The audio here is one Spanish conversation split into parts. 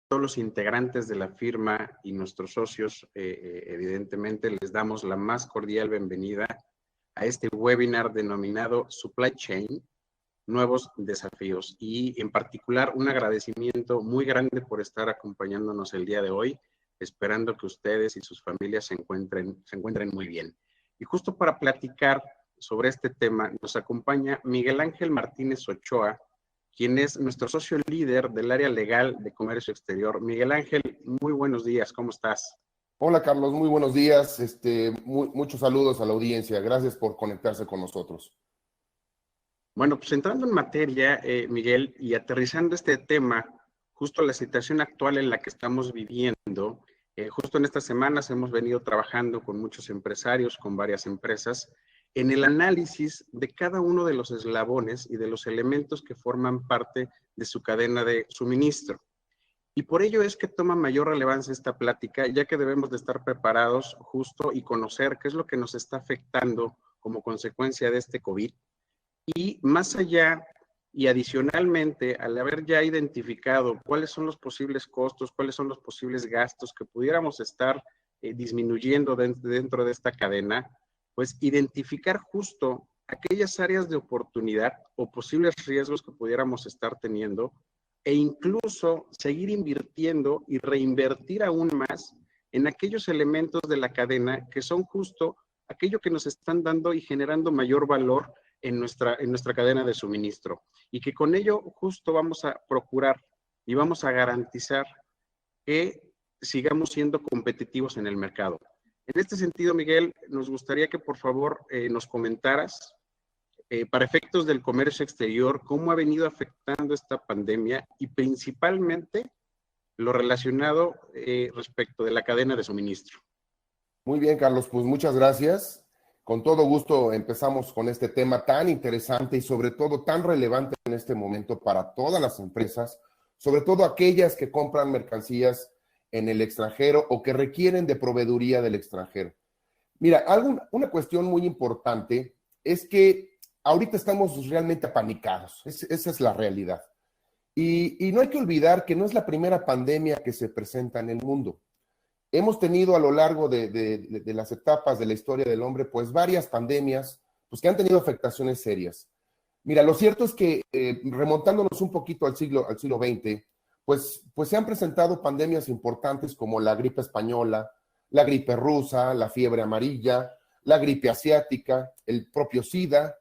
todos los integrantes de la firma y nuestros socios, evidentemente, les damos la más cordial bienvenida a este webinar denominado Supply Chain, Nuevos Desafíos. Y en particular, un agradecimiento muy grande por estar acompañándonos el día de hoy, esperando que ustedes y sus familias se encuentren muy bien. Y justo para platicar sobre este tema, nos acompaña Miguel Ángel Martínez Ochoa, quien es nuestro socio líder del área legal de comercio exterior. Miguel Ángel, muy buenos días, ¿cómo estás? Hola Carlos, muy buenos días. Muchos saludos a la audiencia. Gracias por conectarse con nosotros. Bueno, pues entrando en materia, Miguel, y aterrizando este tema, justo la situación actual en la que estamos viviendo, justo en estas semanas hemos venido trabajando con muchos empresarios, con varias empresas, en el análisis de cada uno de los eslabones y de los elementos que forman parte de su cadena de suministro. Y por ello es que toma mayor relevancia esta plática, ya que debemos de estar preparados justo y conocer qué es lo que nos está afectando como consecuencia de este COVID. Y más allá y adicionalmente, al haber ya identificado cuáles son los posibles costos, cuáles son los posibles gastos que pudiéramos estar disminuyendo dentro de esta cadena, pues identificar justo aquellas áreas de oportunidad o posibles riesgos que pudiéramos estar teniendo e incluso seguir invirtiendo y reinvertir aún más en aquellos elementos de la cadena que son justo aquello que nos están dando y generando mayor valor en nuestra cadena de suministro, y que con ello justo vamos a procurar y vamos a garantizar que sigamos siendo competitivos en el mercado. En este sentido, Miguel, nos gustaría que por favor nos comentaras, para efectos del comercio exterior, cómo ha venido afectando esta pandemia y principalmente lo relacionado respecto de la cadena de suministro. Muy bien, Carlos, pues muchas gracias. Con todo gusto empezamos con este tema tan interesante y sobre todo tan relevante en este momento para todas las empresas, sobre todo aquellas que compran mercancías en el extranjero o que requieren de proveeduría del extranjero. Mira, una cuestión muy importante es que ahorita estamos realmente apanicados, esa es la realidad. Y no hay que olvidar que no es la primera pandemia que se presenta en el mundo. Hemos tenido a lo largo de las etapas de la historia del hombre, pues varias pandemias, pues que han tenido afectaciones serias. Mira, lo cierto es que remontándonos un poquito al siglo XX, pues se han presentado pandemias importantes como la gripe española, la gripe rusa, la fiebre amarilla, la gripe asiática, el propio SIDA,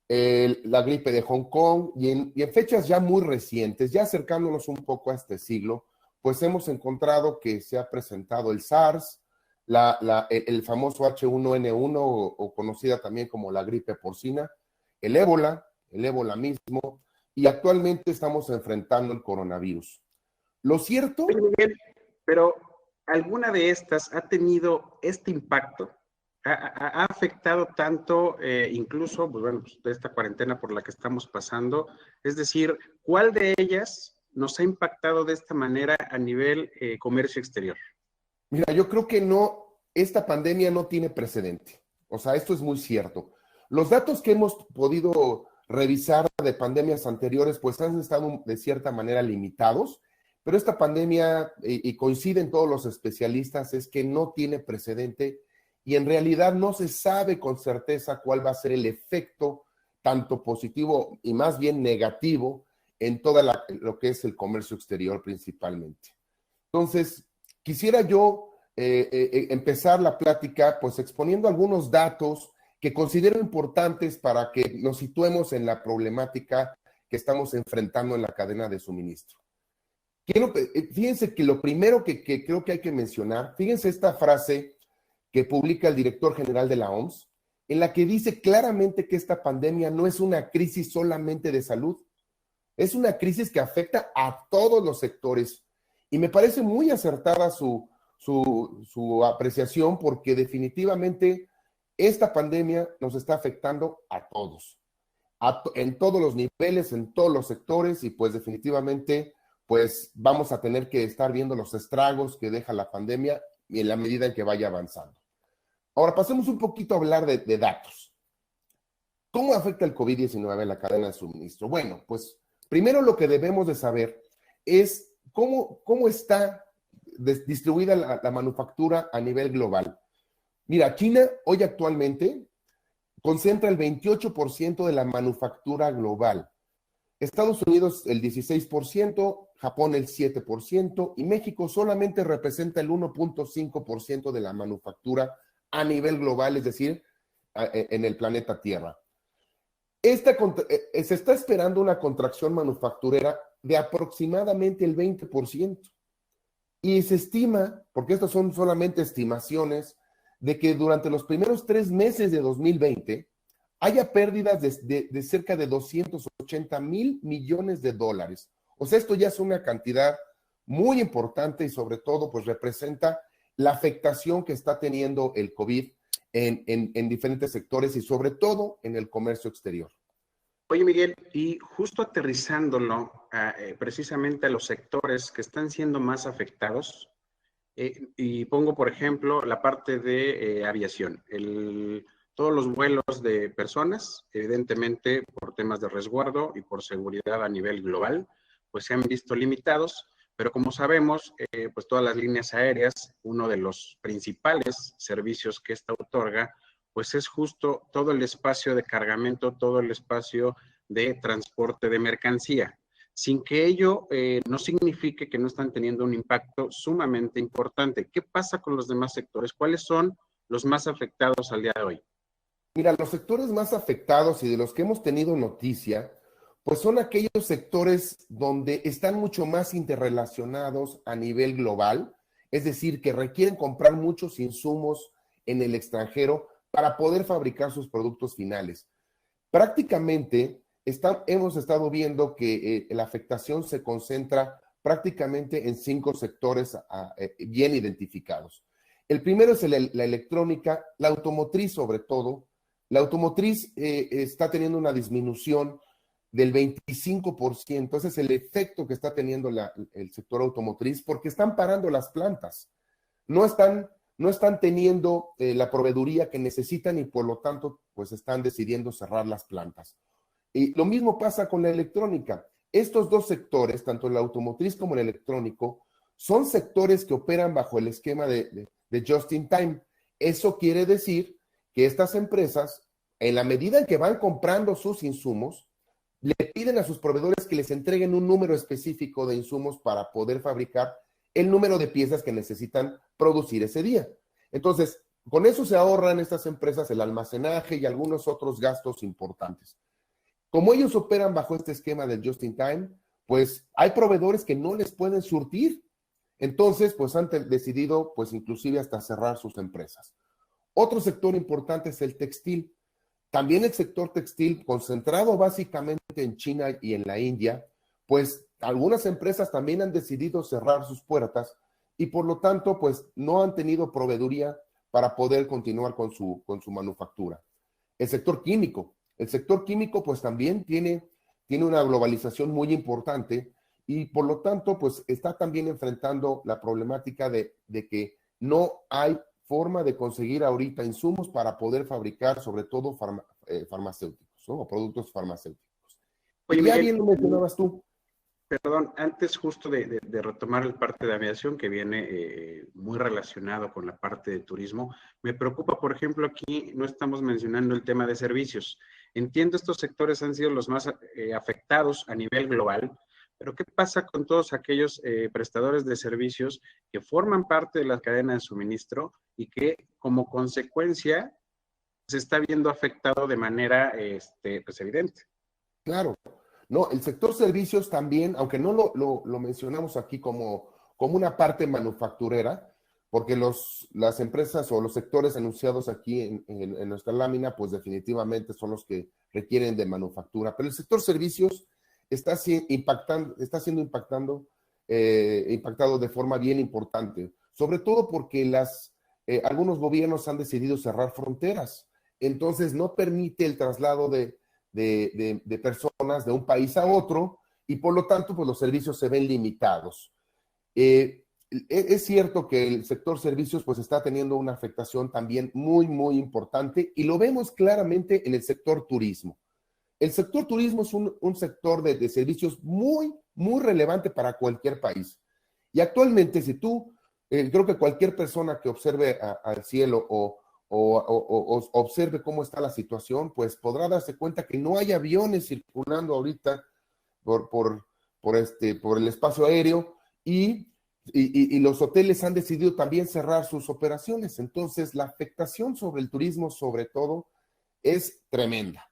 la gripe de Hong Kong, y en fechas ya muy recientes, ya acercándonos un poco a este siglo, pues hemos encontrado que se ha presentado el SARS, el famoso H1N1 o conocida también como la gripe porcina, el ébola mismo, y actualmente estamos enfrentando el coronavirus. Lo cierto... Miguel, pero ¿alguna de estas ha tenido este impacto? ¿Ha afectado tanto, incluso, pues bueno, pues, de esta cuarentena por la que estamos pasando? Es decir, ¿cuál de ellas nos ha impactado de esta manera a nivel comercio exterior? Mira, yo creo que no, esta pandemia no tiene precedente. O sea, esto es muy cierto. Los datos que hemos podido revisar de pandemias anteriores, pues han estado de cierta manera limitados, pero esta pandemia, y coinciden todos los especialistas, es que no tiene precedente y en realidad no se sabe con certeza cuál va a ser el efecto, tanto positivo y más bien negativo, en todo lo que es el comercio exterior principalmente. Entonces, quisiera yo empezar la plática pues exponiendo algunos datos que considero importantes para que nos situemos en la problemática que estamos enfrentando en la cadena de suministro. Fíjense que lo primero que creo que hay que mencionar, fíjense esta frase que publica el director general de la OMS, en la que dice claramente que esta pandemia no es una crisis solamente de salud, es una crisis que afecta a todos los sectores. Y me parece muy acertada su apreciación porque definitivamente esta pandemia nos está afectando a todos, en todos los niveles, en todos los sectores, y pues definitivamente pues vamos a tener que estar viendo los estragos que deja la pandemia y en la medida en que vaya avanzando. Ahora pasemos un poquito a hablar de datos. ¿Cómo afecta el COVID-19 en la cadena de suministro? Bueno, pues primero lo que debemos de saber es ¿cómo está distribuida la manufactura a nivel global? Mira, China hoy actualmente concentra el 28% de la manufactura global. Estados Unidos el 16%, Japón el 7% y México solamente representa el 1.5% de la manufactura a nivel global, es decir, en el planeta Tierra. Se está esperando una contracción manufacturera de aproximadamente el 20%. Y se estima, porque estas son solamente estimaciones, de que durante los primeros 3 meses de 2020 haya pérdidas de cerca de 280,000 millones de dólares. O sea, esto ya es una cantidad muy importante y sobre todo pues representa la afectación que está teniendo el COVID en diferentes sectores y sobre todo en el comercio exterior. Oye, Miguel, y justo aterrizándolo precisamente a los sectores que están siendo más afectados, y pongo, por ejemplo, la parte de aviación. Todos los vuelos de personas, evidentemente por temas de resguardo y por seguridad a nivel global, pues se han visto limitados, pero como sabemos, pues todas las líneas aéreas, uno de los principales servicios que esta otorga, pues es justo todo el espacio de cargamento, todo el espacio de transporte de mercancía, sin que ello no signifique que no están teniendo un impacto sumamente importante. ¿Qué pasa con los demás sectores? ¿Cuáles son los más afectados al día de hoy? Mira, los sectores más afectados y de los que hemos tenido noticia, pues son aquellos sectores donde están mucho más interrelacionados a nivel global, es decir, que requieren comprar muchos insumos en el extranjero para poder fabricar sus productos finales. Prácticamente hemos estado viendo que la afectación se concentra prácticamente en 5 sectores bien identificados. El primero es la electrónica, la automotriz sobre todo. La automotriz está teniendo una disminución del 25%. Ese es el efecto que está teniendo el sector automotriz porque están parando las plantas. No están teniendo la proveeduría que necesitan y por lo tanto pues están decidiendo cerrar las plantas. Y lo mismo pasa con la electrónica. Estos dos sectores, tanto el automotriz como el electrónico, son sectores que operan bajo el esquema de just in time. Eso quiere decir que estas empresas, en la medida en que van comprando sus insumos, le piden a sus proveedores que les entreguen un número específico de insumos para poder fabricar el número de piezas que necesitan producir ese día. Entonces, con eso se ahorran estas empresas el almacenaje y algunos otros gastos importantes. Como ellos operan bajo este esquema del just in time, pues hay proveedores que no les pueden surtir. Entonces, pues han decidido, pues inclusive hasta cerrar sus empresas. Otro sector importante es el textil. También el sector textil, concentrado básicamente en China y en la India, pues algunas empresas también han decidido cerrar sus puertas y por lo tanto, pues no han tenido proveeduría para poder continuar con su manufactura. El sector químico pues también tiene una globalización muy importante y por lo tanto, pues está también enfrentando la problemática de que no hay forma de conseguir ahorita insumos para poder fabricar sobre todo farmacéuticos, ¿no? O productos farmacéuticos. Oye, Y ya Miguel, bien lo mencionabas tú. perdón, antes justo de retomar el parte de aviación que viene muy relacionado con la parte de turismo, me preocupa, por ejemplo, aquí no estamos mencionando el tema de servicios. Entiendo estos sectores han sido los más afectados a nivel global, pero ¿qué pasa con todos aquellos prestadores de servicios que forman parte de la cadena de suministro y que como consecuencia se está viendo afectado de manera pues evidente? Claro. No, el sector servicios también, aunque no lo mencionamos aquí como una parte manufacturera, porque las empresas o los sectores anunciados aquí en nuestra lámina, pues definitivamente son los que requieren de manufactura. Pero el sector servicios está siendo impactado de forma bien importante, sobre todo porque algunos gobiernos han decidido cerrar fronteras. Entonces no permite el traslado de personas de un país a otro y por lo tanto pues los servicios se ven limitados. Es cierto que el sector servicios pues está teniendo una afectación también muy, muy importante y lo vemos claramente en el sector turismo. El sector turismo es un sector de servicios muy, muy relevante para cualquier país. Y actualmente, si tú, creo que cualquier persona que observe al cielo o observe cómo está la situación, pues podrá darse cuenta que no hay aviones circulando ahorita por el espacio aéreo y los hoteles han decidido también cerrar sus operaciones. Entonces, la afectación sobre el turismo, sobre todo, es tremenda.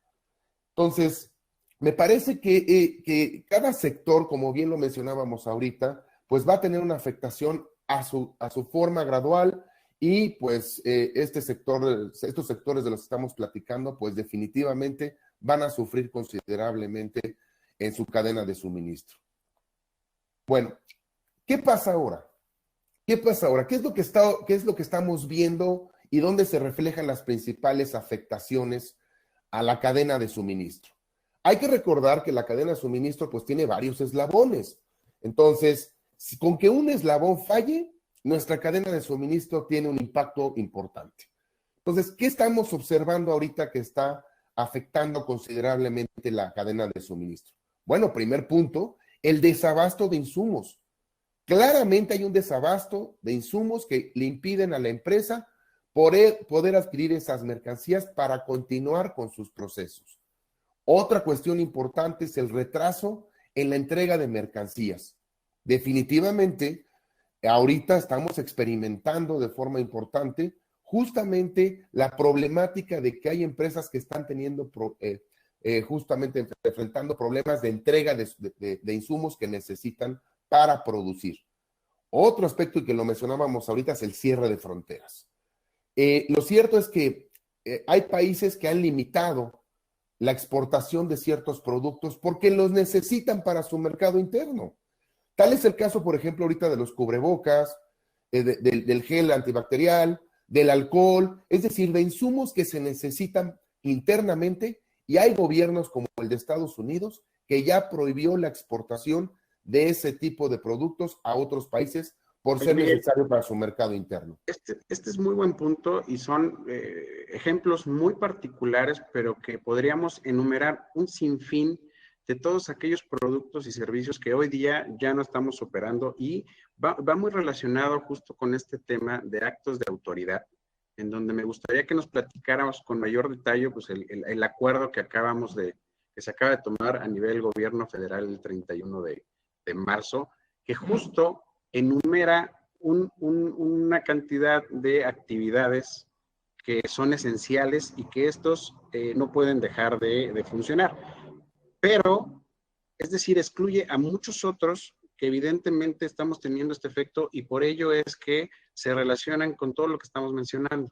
Entonces, me parece que cada sector, como bien lo mencionábamos ahorita, pues va a tener una afectación a su forma gradual y pues estos sectores de los que estamos platicando, pues definitivamente van a sufrir considerablemente en su cadena de suministro. Bueno, ¿qué pasa ahora? ¿Qué pasa ahora? ¿Qué es lo que estamos viendo y dónde se reflejan las principales afectaciones a la cadena de suministro? Hay que recordar que la cadena de suministro pues tiene varios eslabones. Entonces, con que un eslabón falle, nuestra cadena de suministro tiene un impacto importante. Entonces, ¿qué estamos observando ahorita que está afectando considerablemente la cadena de suministro? Bueno, primer punto, el desabasto de insumos. Claramente hay un desabasto de insumos que le impiden a la empresa poder adquirir esas mercancías para continuar con sus procesos. Otra cuestión importante es el retraso en la entrega de mercancías. Definitivamente, ahorita estamos experimentando de forma importante justamente la problemática de que hay empresas que están teniendo justamente enfrentando problemas de entrega de insumos que necesitan para producir. Otro aspecto, y que lo mencionábamos ahorita, es el cierre de fronteras. Lo cierto es que hay países que han limitado la exportación de ciertos productos porque los necesitan para su mercado interno. Tal es el caso, por ejemplo, ahorita de los cubrebocas, del gel antibacterial, del alcohol, es decir, de insumos que se necesitan internamente, y hay gobiernos como el de Estados Unidos que ya prohibió la exportación de ese tipo de productos a otros países por ser necesario para su mercado interno. Este es muy buen punto y son ejemplos muy particulares, pero que podríamos enumerar un sinfín de todos aquellos productos y servicios que hoy día ya no estamos operando, y va muy relacionado justo con este tema de actos de autoridad, en donde me gustaría que nos platicáramos con mayor detalle pues el acuerdo que se acaba de tomar a nivel gobierno federal el 31 de marzo, que justo enumera una cantidad de actividades que son esenciales y que estos no pueden dejar de funcionar. Pero, es decir, excluye a muchos otros que evidentemente estamos teniendo este efecto, y por ello es que se relacionan con todo lo que estamos mencionando.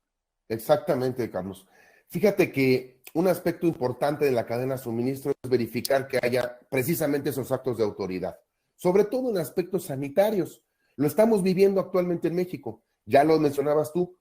Exactamente, Carlos. Fíjate que un aspecto importante de la cadena de suministro es verificar que haya precisamente esos actos de autoridad, sobre todo en aspectos sanitarios. Lo estamos viviendo actualmente en México. Ya lo mencionabas tú.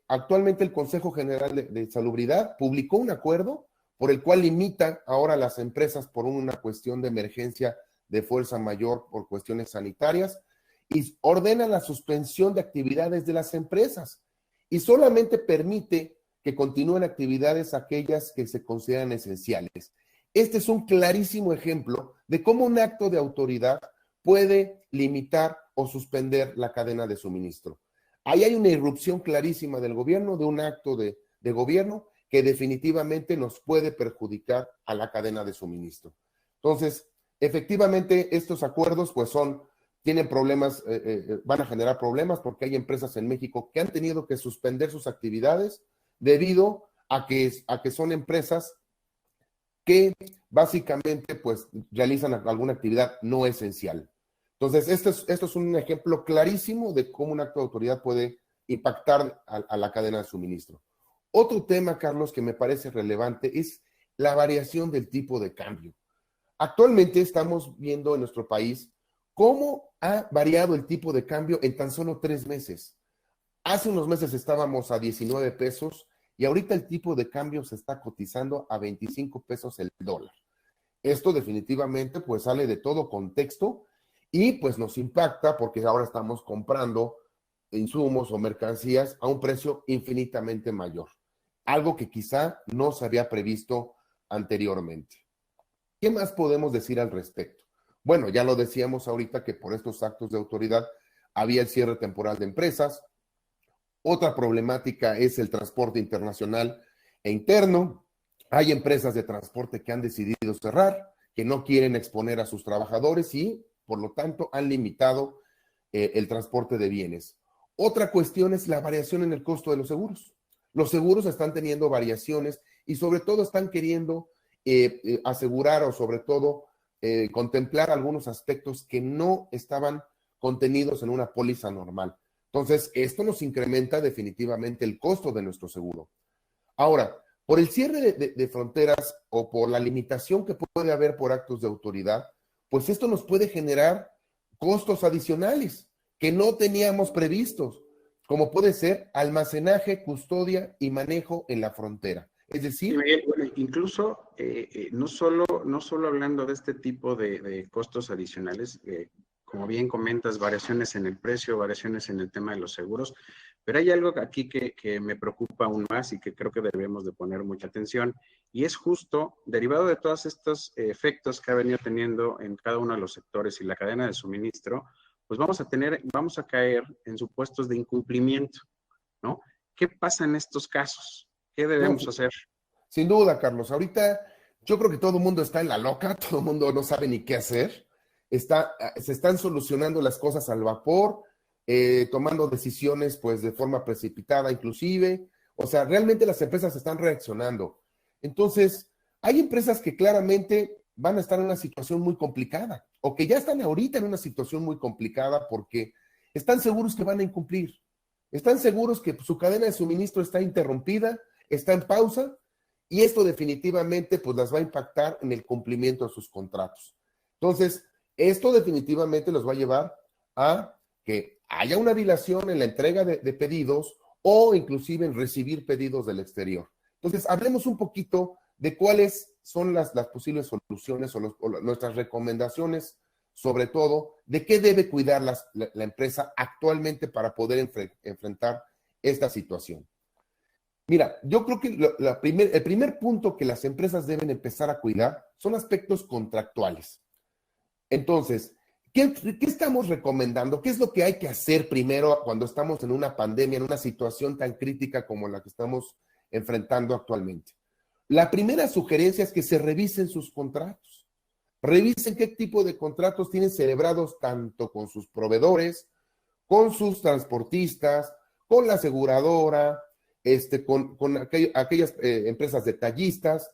Actualmente el Consejo General de Salubridad publicó un acuerdo por el cual limita ahora a las empresas por una cuestión de emergencia de fuerza mayor por cuestiones sanitarias y ordena la suspensión de actividades de las empresas y solamente permite que continúen actividades aquellas que se consideran esenciales. Este es un clarísimo ejemplo de cómo un acto de autoridad puede limitar o suspender la cadena de suministro. Ahí hay una irrupción clarísima del gobierno, de un acto de gobierno que definitivamente nos puede perjudicar a la cadena de suministro. Entonces, efectivamente, estos acuerdos pues tienen problemas, van a generar problemas porque hay empresas en México que han tenido que suspender sus actividades debido a que son empresas que básicamente pues realizan alguna actividad no esencial. Entonces, esto es un ejemplo clarísimo de cómo un acto de autoridad puede impactar a la cadena de suministro. Otro tema, Carlos, que me parece relevante es la variación del tipo de cambio. Actualmente estamos viendo en nuestro país cómo ha variado el tipo de cambio en tan solo 3 meses. Hace unos meses estábamos a 19 pesos y ahorita el tipo de cambio se está cotizando a 25 pesos el dólar. Esto definitivamente pues sale de todo contexto y pues nos impacta porque ahora estamos comprando insumos o mercancías a un precio infinitamente mayor, algo que quizá no se había previsto anteriormente. ¿Qué más podemos decir al respecto? Bueno, ya lo decíamos ahorita que por estos actos de autoridad había el cierre temporal de empresas. Otra problemática es el transporte internacional e interno. Hay empresas de transporte que han decidido cerrar, que no quieren exponer a sus trabajadores y, por lo tanto, han limitado el transporte de bienes. Otra cuestión es la variación en el costo de los seguros. Los seguros están teniendo variaciones y sobre todo están queriendo asegurar o sobre todo contemplar algunos aspectos que no estaban contenidos en una póliza normal. Entonces, esto nos incrementa definitivamente el costo de nuestro seguro. Ahora, por el cierre de fronteras o por la limitación que puede haber por actos de autoridad, pues esto nos puede generar costos adicionales que no teníamos previstos, como puede ser almacenaje, custodia y manejo en la frontera. Es decir, Miguel, bueno, incluso no solo hablando de este tipo de costos adicionales, como bien comentas, variaciones en el precio, variaciones en el tema de los seguros, pero hay algo aquí que me preocupa aún más y que creo que debemos de poner mucha atención, y es justo derivado de todos estos efectos que ha venido teniendo en cada uno de los sectores y la cadena de suministro, pues vamos a caer en supuestos de incumplimiento, ¿no? ¿Qué pasa en estos casos? ¿Qué no, debemos hacer? sin duda, Carlos, ahorita yo creo que todo el mundo está en la loca, todo el mundo no sabe ni qué hacer, se están solucionando las cosas al vapor, tomando decisiones pues de forma precipitada inclusive, o sea, realmente las empresas están reaccionando. Entonces, hay empresas que claramente van a estar en una situación muy complicada o que ya están ahorita en una situación muy complicada porque están seguros que van a incumplir, están seguros que su cadena de suministro está interrumpida, está en pausa y esto definitivamente pues las va a impactar en el cumplimiento de sus contratos. Entonces, esto definitivamente los va a llevar a que haya una dilación en la entrega de pedidos o inclusive en recibir pedidos del exterior. Entonces, hablemos un poquito de cuáles son las posibles soluciones o nuestras recomendaciones, sobre todo, de qué debe cuidar la empresa actualmente para poder enfrentar esta situación. Mira, yo creo que el primer punto que las empresas deben empezar a cuidar son aspectos contractuales. Entonces, ¿qué estamos recomendando? ¿Qué es lo que hay que hacer primero cuando estamos en una pandemia, en una situación tan crítica como la que estamos enfrentando actualmente? La primera sugerencia es que se revisen sus contratos. Revisen qué tipo de contratos tienen celebrados tanto con sus proveedores, con sus transportistas, con la aseguradora, con aquellas empresas detallistas,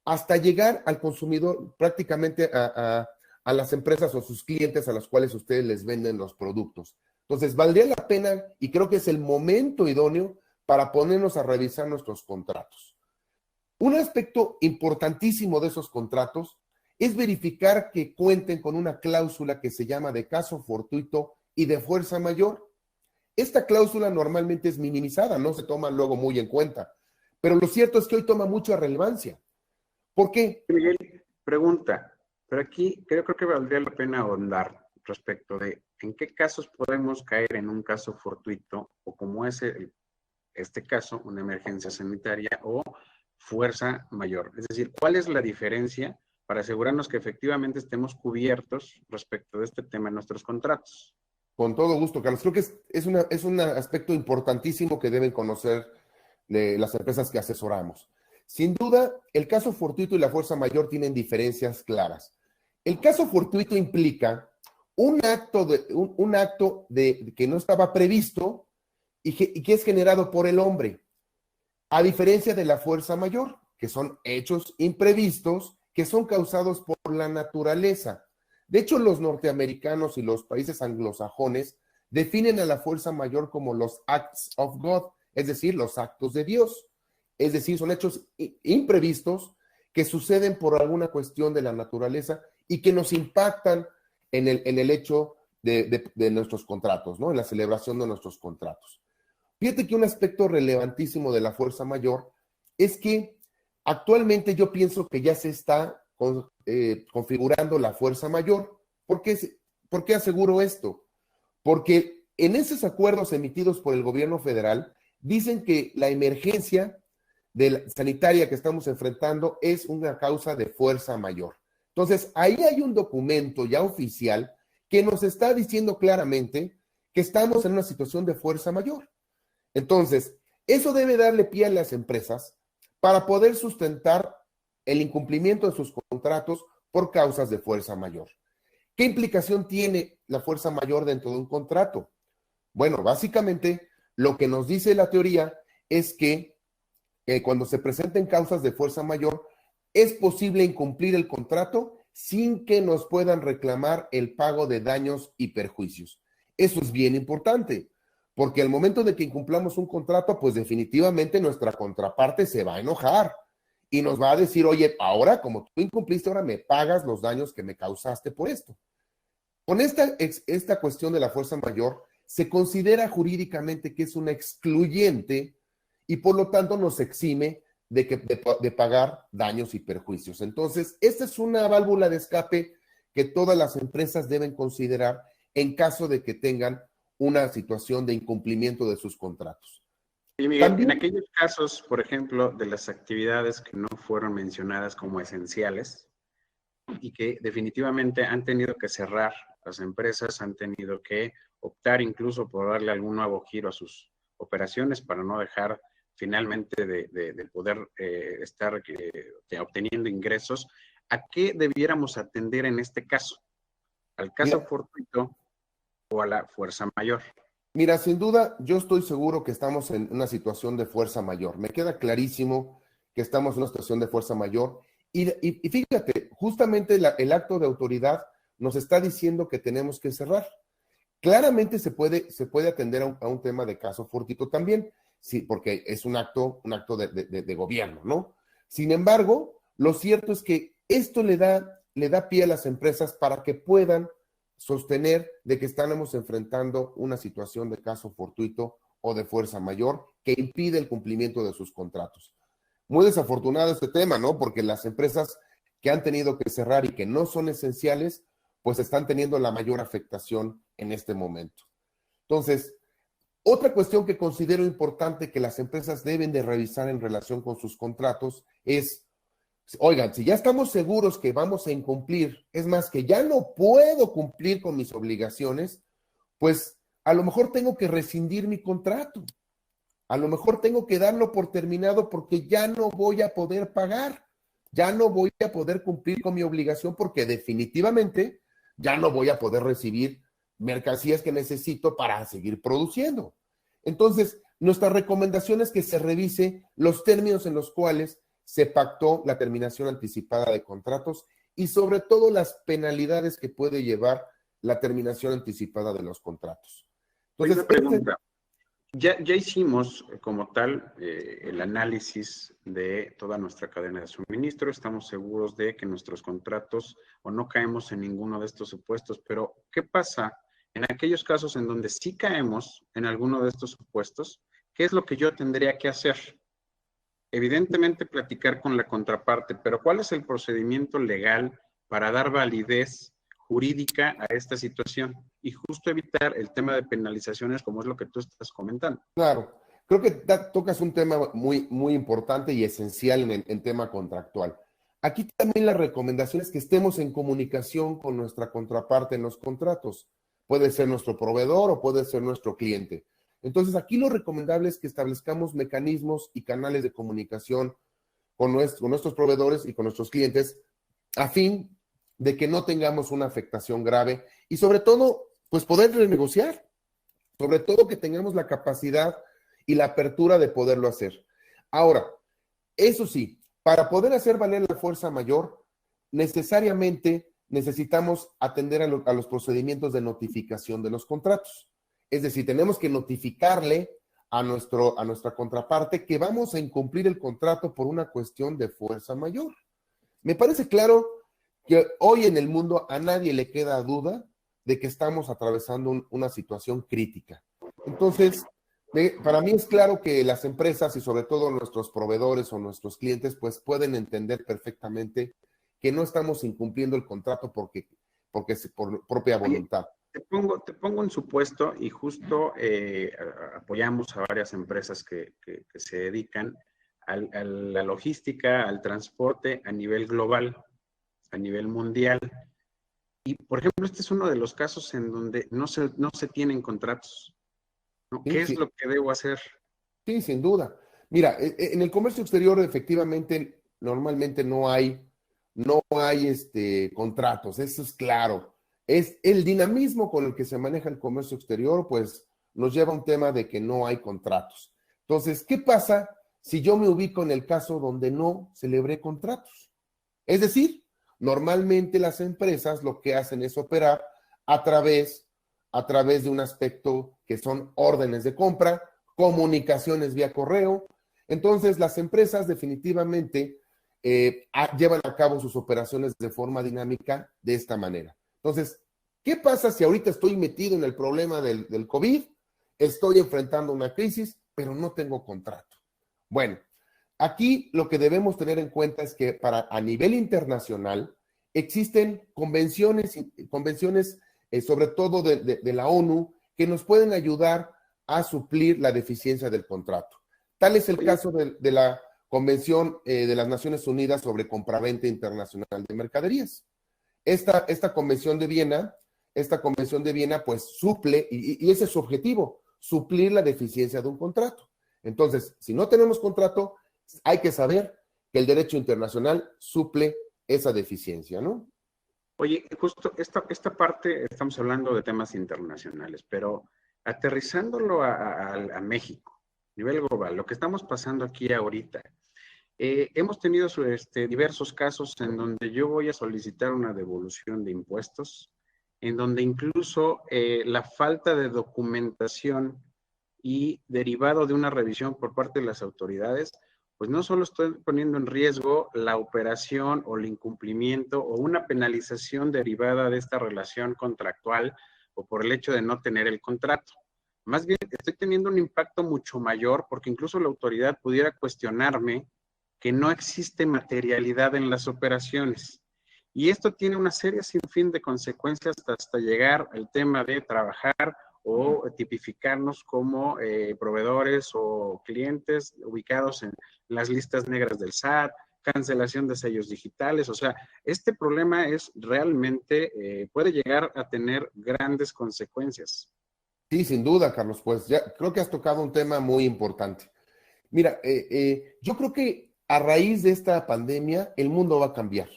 hasta llegar al consumidor, prácticamente a las empresas o sus clientes a los cuales ustedes les venden los productos. Entonces, valdría la pena y creo que es el momento idóneo para ponernos a revisar nuestros contratos. Un aspecto importantísimo de esos contratos es verificar que cuenten con una cláusula que se llama de caso fortuito y de fuerza mayor. Esta cláusula normalmente es minimizada, no se toma luego muy en cuenta, pero lo cierto es que hoy toma mucha relevancia. ¿Por qué? Miguel, pregunta, pero aquí creo que valdría la pena ahondar respecto de en qué casos podemos caer en un caso fortuito o como es este caso, una emergencia sanitaria o fuerza mayor. Es decir, ¿cuál es la diferencia para asegurarnos que efectivamente estemos cubiertos respecto de este tema en nuestros contratos? Con todo gusto, Carlos. Creo que es un aspecto importantísimo que deben conocer las empresas que asesoramos. Sin duda, el caso fortuito y la fuerza mayor tienen diferencias claras. El caso fortuito implica un acto que no estaba previsto y que es generado por el hombre, a diferencia de la fuerza mayor, que son hechos imprevistos que son causados por la naturaleza. De hecho, los norteamericanos y los países anglosajones definen a la fuerza mayor como los acts of God, es decir, los actos de Dios. Es decir, son hechos imprevistos que suceden por alguna cuestión de la naturaleza y que nos impactan en el hecho de nuestros contratos, ¿no? En la celebración de nuestros contratos. Fíjate que un aspecto relevantísimo de la fuerza mayor es que actualmente yo pienso que ya se está configurando la fuerza mayor. ¿Por qué aseguro esto? Porque en esos acuerdos emitidos por el gobierno federal dicen que la emergencia sanitaria que estamos enfrentando es una causa de fuerza mayor. Entonces, ahí hay un documento ya oficial que nos está diciendo claramente que estamos en una situación de fuerza mayor. Entonces, eso debe darle pie a las empresas para poder sustentar el incumplimiento de sus contratos por causas de fuerza mayor. ¿Qué implicación tiene la fuerza mayor dentro de un contrato? Bueno, básicamente lo que nos dice la teoría es que cuando se presenten causas de fuerza mayor, es posible incumplir el contrato sin que nos puedan reclamar el pago de daños y perjuicios. Eso es bien importante, porque al momento de que incumplamos un contrato, pues definitivamente nuestra contraparte se va a enojar y nos va a decir, oye, ahora como tú incumpliste, ahora me pagas los daños que me causaste por esto. Con esta cuestión de la fuerza mayor, se considera jurídicamente que es una excluyente y por lo tanto nos exime de pagar daños y perjuicios. Entonces, esta es una válvula de escape que todas las empresas deben considerar en caso de que tengan una situación de incumplimiento de sus contratos. Y Miguel, en aquellos casos, por ejemplo, de las actividades que no fueron mencionadas como esenciales y que definitivamente han tenido que cerrar, las empresas han tenido que optar incluso por darle algún nuevo giro a sus operaciones para no dejar finalmente de poder estar obteniendo ingresos. ¿A qué debiéramos atender en este caso? ¿Al caso fortuito o a la fuerza mayor? Mira, sin duda, yo estoy seguro que estamos en una situación de fuerza mayor. Me queda clarísimo que estamos en una situación de fuerza mayor. Y fíjate, justamente el acto de autoridad nos está diciendo que tenemos que cerrar. Claramente se puede atender a un tema de caso fortuito también, sí, porque es un acto de gobierno, ¿no? Sin embargo, lo cierto es que esto le da pie a las empresas para que puedan sostener de que estamos enfrentando una situación de caso fortuito o de fuerza mayor que impide el cumplimiento de sus contratos. Muy desafortunado este tema, ¿no? Porque las empresas que han tenido que cerrar y que no son esenciales, pues están teniendo la mayor afectación en este momento. Entonces, otra cuestión que considero importante que las empresas deben de revisar en relación con sus contratos es, oigan, si ya estamos seguros que vamos a incumplir, es más, que ya no puedo cumplir con mis obligaciones, pues a lo mejor tengo que rescindir mi contrato. A lo mejor tengo que darlo por terminado porque ya no voy a poder pagar, ya no voy a poder cumplir con mi obligación porque definitivamente ya no voy a poder recibir mercancías que necesito para seguir produciendo. Entonces, nuestra recomendación es que se revise los términos en los cuales se pactó la terminación anticipada de contratos y sobre todo las penalidades que puede llevar la terminación anticipada de los contratos. Entonces, pregunta. Ya hicimos como tal el análisis de toda nuestra cadena de suministro. Estamos seguros de que nuestros contratos o no caemos en ninguno de estos supuestos, pero ¿qué pasa en aquellos casos en donde sí caemos en alguno de estos supuestos? ¿Qué es lo que yo tendría que hacer? Evidentemente platicar con la contraparte, pero ¿cuál es el procedimiento legal para dar validez jurídica a esta situación y justo evitar el tema de penalizaciones como es lo que tú estás comentando? Claro, creo que tocas un tema muy importante y esencial en tema contractual. Aquí también la recomendación es que estemos en comunicación con nuestra contraparte en los contratos. Puede ser nuestro proveedor o puede ser nuestro cliente. Entonces, aquí lo recomendable es que establezcamos mecanismos y canales de comunicación con nuestros proveedores y con nuestros clientes a fin de que no tengamos una afectación grave y sobre todo, pues poder renegociar, sobre todo que tengamos la capacidad y la apertura de poderlo hacer. Ahora, eso sí, para poder hacer valer la fuerza mayor, necesariamente necesitamos atender a los procedimientos de notificación de los contratos. Es decir, tenemos que notificarle a nuestra contraparte que vamos a incumplir el contrato por una cuestión de fuerza mayor. Me parece claro que hoy en el mundo a nadie le queda duda de que estamos atravesando una situación crítica. Entonces, para mí es claro que las empresas y sobre todo nuestros proveedores o nuestros clientes pues pueden entender perfectamente que no estamos incumpliendo el contrato porque es por propia voluntad. Te pongo un supuesto y justo apoyamos a varias empresas que se dedican a la logística, al transporte a nivel global. a nivel mundial. Y, por ejemplo, este es uno de los casos en donde no se tienen contratos, ¿no? Sí, ¿Qué es sí, lo que debo hacer? sí, sin duda. Mira, en el comercio exterior efectivamente normalmente no hay contratos, eso es claro. Es el dinamismo con el que se maneja el comercio exterior, pues nos lleva a un tema de que no hay contratos. Entonces, ¿qué pasa si yo me ubico en el caso donde no celebré contratos? Es decir, normalmente las empresas lo que hacen es operar a través, a través de un aspecto que son órdenes de compra, comunicaciones vía correo. Entonces, las empresas definitivamente llevan a cabo sus operaciones de forma dinámica de esta manera. Entonces, ¿qué pasa si ahorita estoy metido en el problema del COVID? Estoy enfrentando una crisis, pero no tengo contrato. Bueno, aquí lo que debemos tener en cuenta es que a nivel internacional existen convenciones sobre todo de la ONU, que nos pueden ayudar a suplir la deficiencia del contrato. Tal es el Oye, caso de la Convención de las Naciones Unidas sobre Compraventa Internacional de Mercaderías. Esta convención de Viena, pues suple, y ese es su objetivo, suplir la deficiencia de un contrato. Entonces, si no tenemos contrato, hay que saber que el derecho internacional suple esa deficiencia, ¿no? oye, justo esta parte, estamos hablando de temas internacionales, pero aterrizándolo a México, a nivel global, lo que estamos pasando aquí ahorita, hemos tenido diversos casos en donde yo voy a solicitar una devolución de impuestos, en donde incluso la falta de documentación y derivado de una revisión por parte de las autoridades, pues no solo estoy poniendo en riesgo la operación o el incumplimiento o una penalización derivada de esta relación contractual o por el hecho de no tener el contrato. Más bien estoy teniendo un impacto mucho mayor porque incluso la autoridad pudiera cuestionarme que no existe materialidad en las operaciones. Y esto tiene una serie sin fin de consecuencias hasta llegar al tema de trabajar o tipificarnos como proveedores o clientes ubicados en las listas negras del SAT, cancelación de sellos digitales. O sea, este problema es realmente, puede llegar a tener grandes consecuencias. Sí, sin duda, Carlos, pues ya creo que has tocado un tema muy importante. Mira, yo creo que a raíz de esta pandemia el mundo va a cambiar.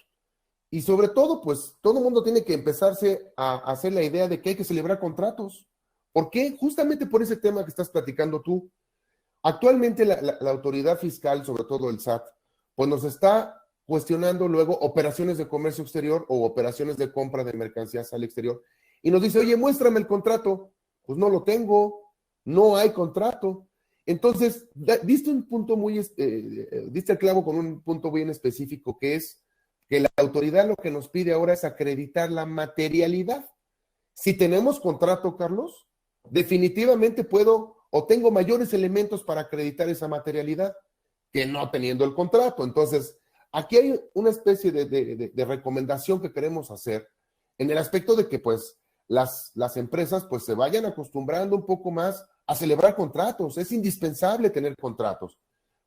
Y sobre todo, pues todo el mundo tiene que empezarse a hacer la idea de que hay que celebrar contratos. ¿Por qué? Justamente por ese tema que estás platicando tú. Actualmente la autoridad fiscal, sobre todo el SAT, pues nos está cuestionando luego operaciones de comercio exterior o operaciones de compra de mercancías al exterior. Y nos dice, oye, muéstrame el contrato. Pues no lo tengo, no hay contrato. Entonces, diste un punto diste el clavo con un punto bien específico, que es que la autoridad lo que nos pide ahora es acreditar la materialidad. Si tenemos contrato, Carlos, definitivamente puedo o tengo mayores elementos para acreditar esa materialidad que no teniendo el contrato. Entonces, aquí hay una especie de recomendación que queremos hacer en el aspecto de que pues las empresas pues se vayan acostumbrando un poco más a celebrar contratos. Es indispensable tener contratos.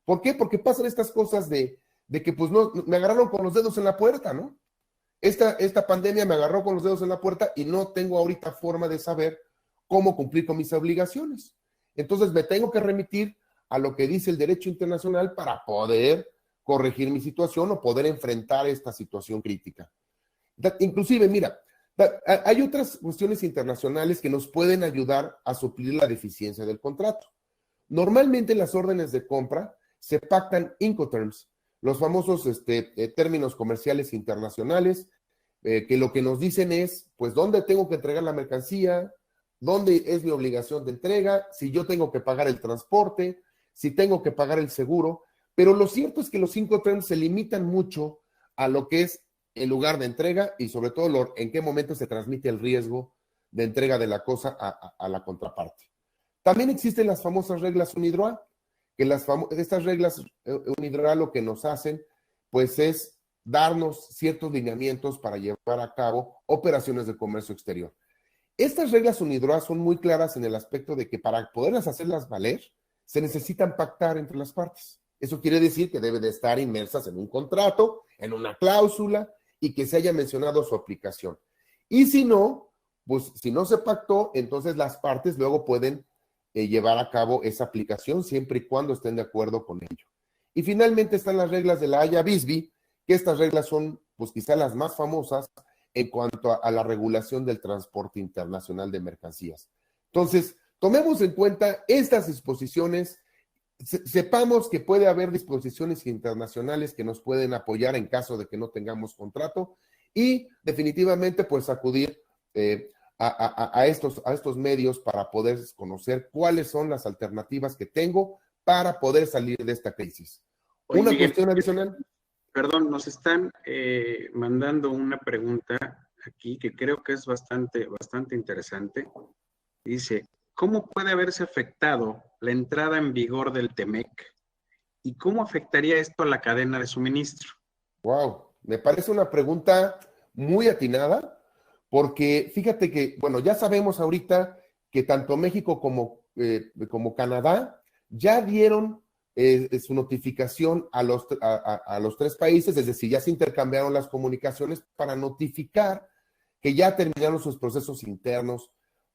¿Por qué? Porque pasan estas cosas de que pues no, me agarraron con los dedos en la puerta, ¿no? Esta pandemia me agarró con los dedos en la puerta y no tengo ahorita forma de saber cómo cumplir con mis obligaciones. Entonces me tengo que remitir a lo que dice el derecho internacional para poder corregir mi situación o poder enfrentar esta situación crítica. Inclusive, mira, hay otras cuestiones internacionales que nos pueden ayudar a suplir la deficiencia del contrato. Normalmente las órdenes de compra se pactan Incoterms, los famosos términos comerciales internacionales, que lo que nos dicen es, pues, dónde tengo que entregar la mercancía, dónde es mi obligación de entrega, si yo tengo que pagar el transporte, si tengo que pagar el seguro, pero lo cierto es que los Incoterms se limitan mucho a lo que es el lugar de entrega y sobre todo en qué momento se transmite el riesgo de entrega de la cosa a la contraparte. También existen las famosas reglas UNIDROIT, que estas reglas UNIDROIT lo que nos hacen, pues es darnos ciertos lineamientos para llevar a cabo operaciones de comercio exterior. Estas reglas UNIDROIT son muy claras en el aspecto de que para poderlas hacerlas valer, se necesitan pactar entre las partes. Eso quiere decir que debe de estar inmersas en un contrato, en una cláusula, y que se haya mencionado su aplicación. Y si no, pues si no se pactó, entonces las partes luego pueden llevar a cabo esa aplicación siempre y cuando estén de acuerdo con ello. Y finalmente están las reglas de la Haya-Visby, que estas reglas son pues quizá las más famosas en cuanto a la regulación del transporte internacional de mercancías. Entonces, tomemos en cuenta estas disposiciones, sepamos que puede haber disposiciones internacionales que nos pueden apoyar en caso de que no tengamos contrato y definitivamente pues acudir a estos medios para poder conocer cuáles son las alternativas que tengo para poder salir de esta crisis. Oye, Una Miguel, cuestión adicional. perdón, nos están mandando una pregunta aquí que creo que es bastante interesante. Dice, ¿cómo puede haberse afectado la entrada en vigor del TEMEC y cómo afectaría esto a la cadena de suministro? Wow, me parece una pregunta muy atinada, porque fíjate que, bueno, ya sabemos ahorita que tanto México como Canadá ya dieron su notificación a los 3 países, es decir, ya se intercambiaron las comunicaciones para notificar que ya terminaron sus procesos internos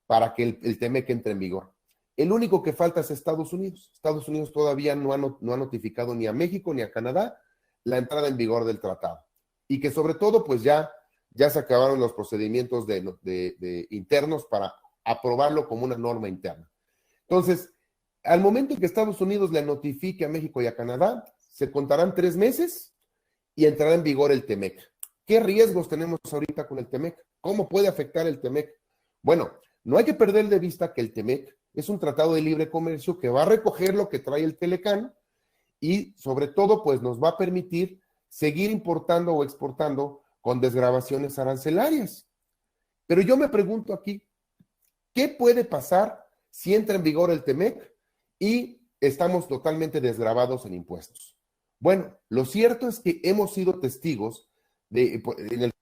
para que el TEMEC entre en vigor. El único que falta es Estados Unidos. Estados Unidos todavía no ha notificado ni a México ni a Canadá la entrada en vigor del tratado. Y que sobre todo, pues ya se acabaron los procedimientos internos para aprobarlo como una norma interna. Entonces, al momento en que Estados Unidos le notifique a México y a Canadá, se contarán 3 meses y entrará en vigor el TEMEC. ¿Qué riesgos tenemos ahorita con el TEMEC? ¿Cómo puede afectar el TEMEC? Bueno, no hay que perder de vista que el TEMEC es un tratado de libre comercio que va a recoger lo que trae el Telecán y sobre todo pues nos va a permitir seguir importando o exportando con desgravaciones arancelarias. Pero yo me pregunto aquí, ¿qué puede pasar si entra en vigor el TEMEC y estamos totalmente desgravados en impuestos? Bueno, lo cierto es que hemos sido testigos,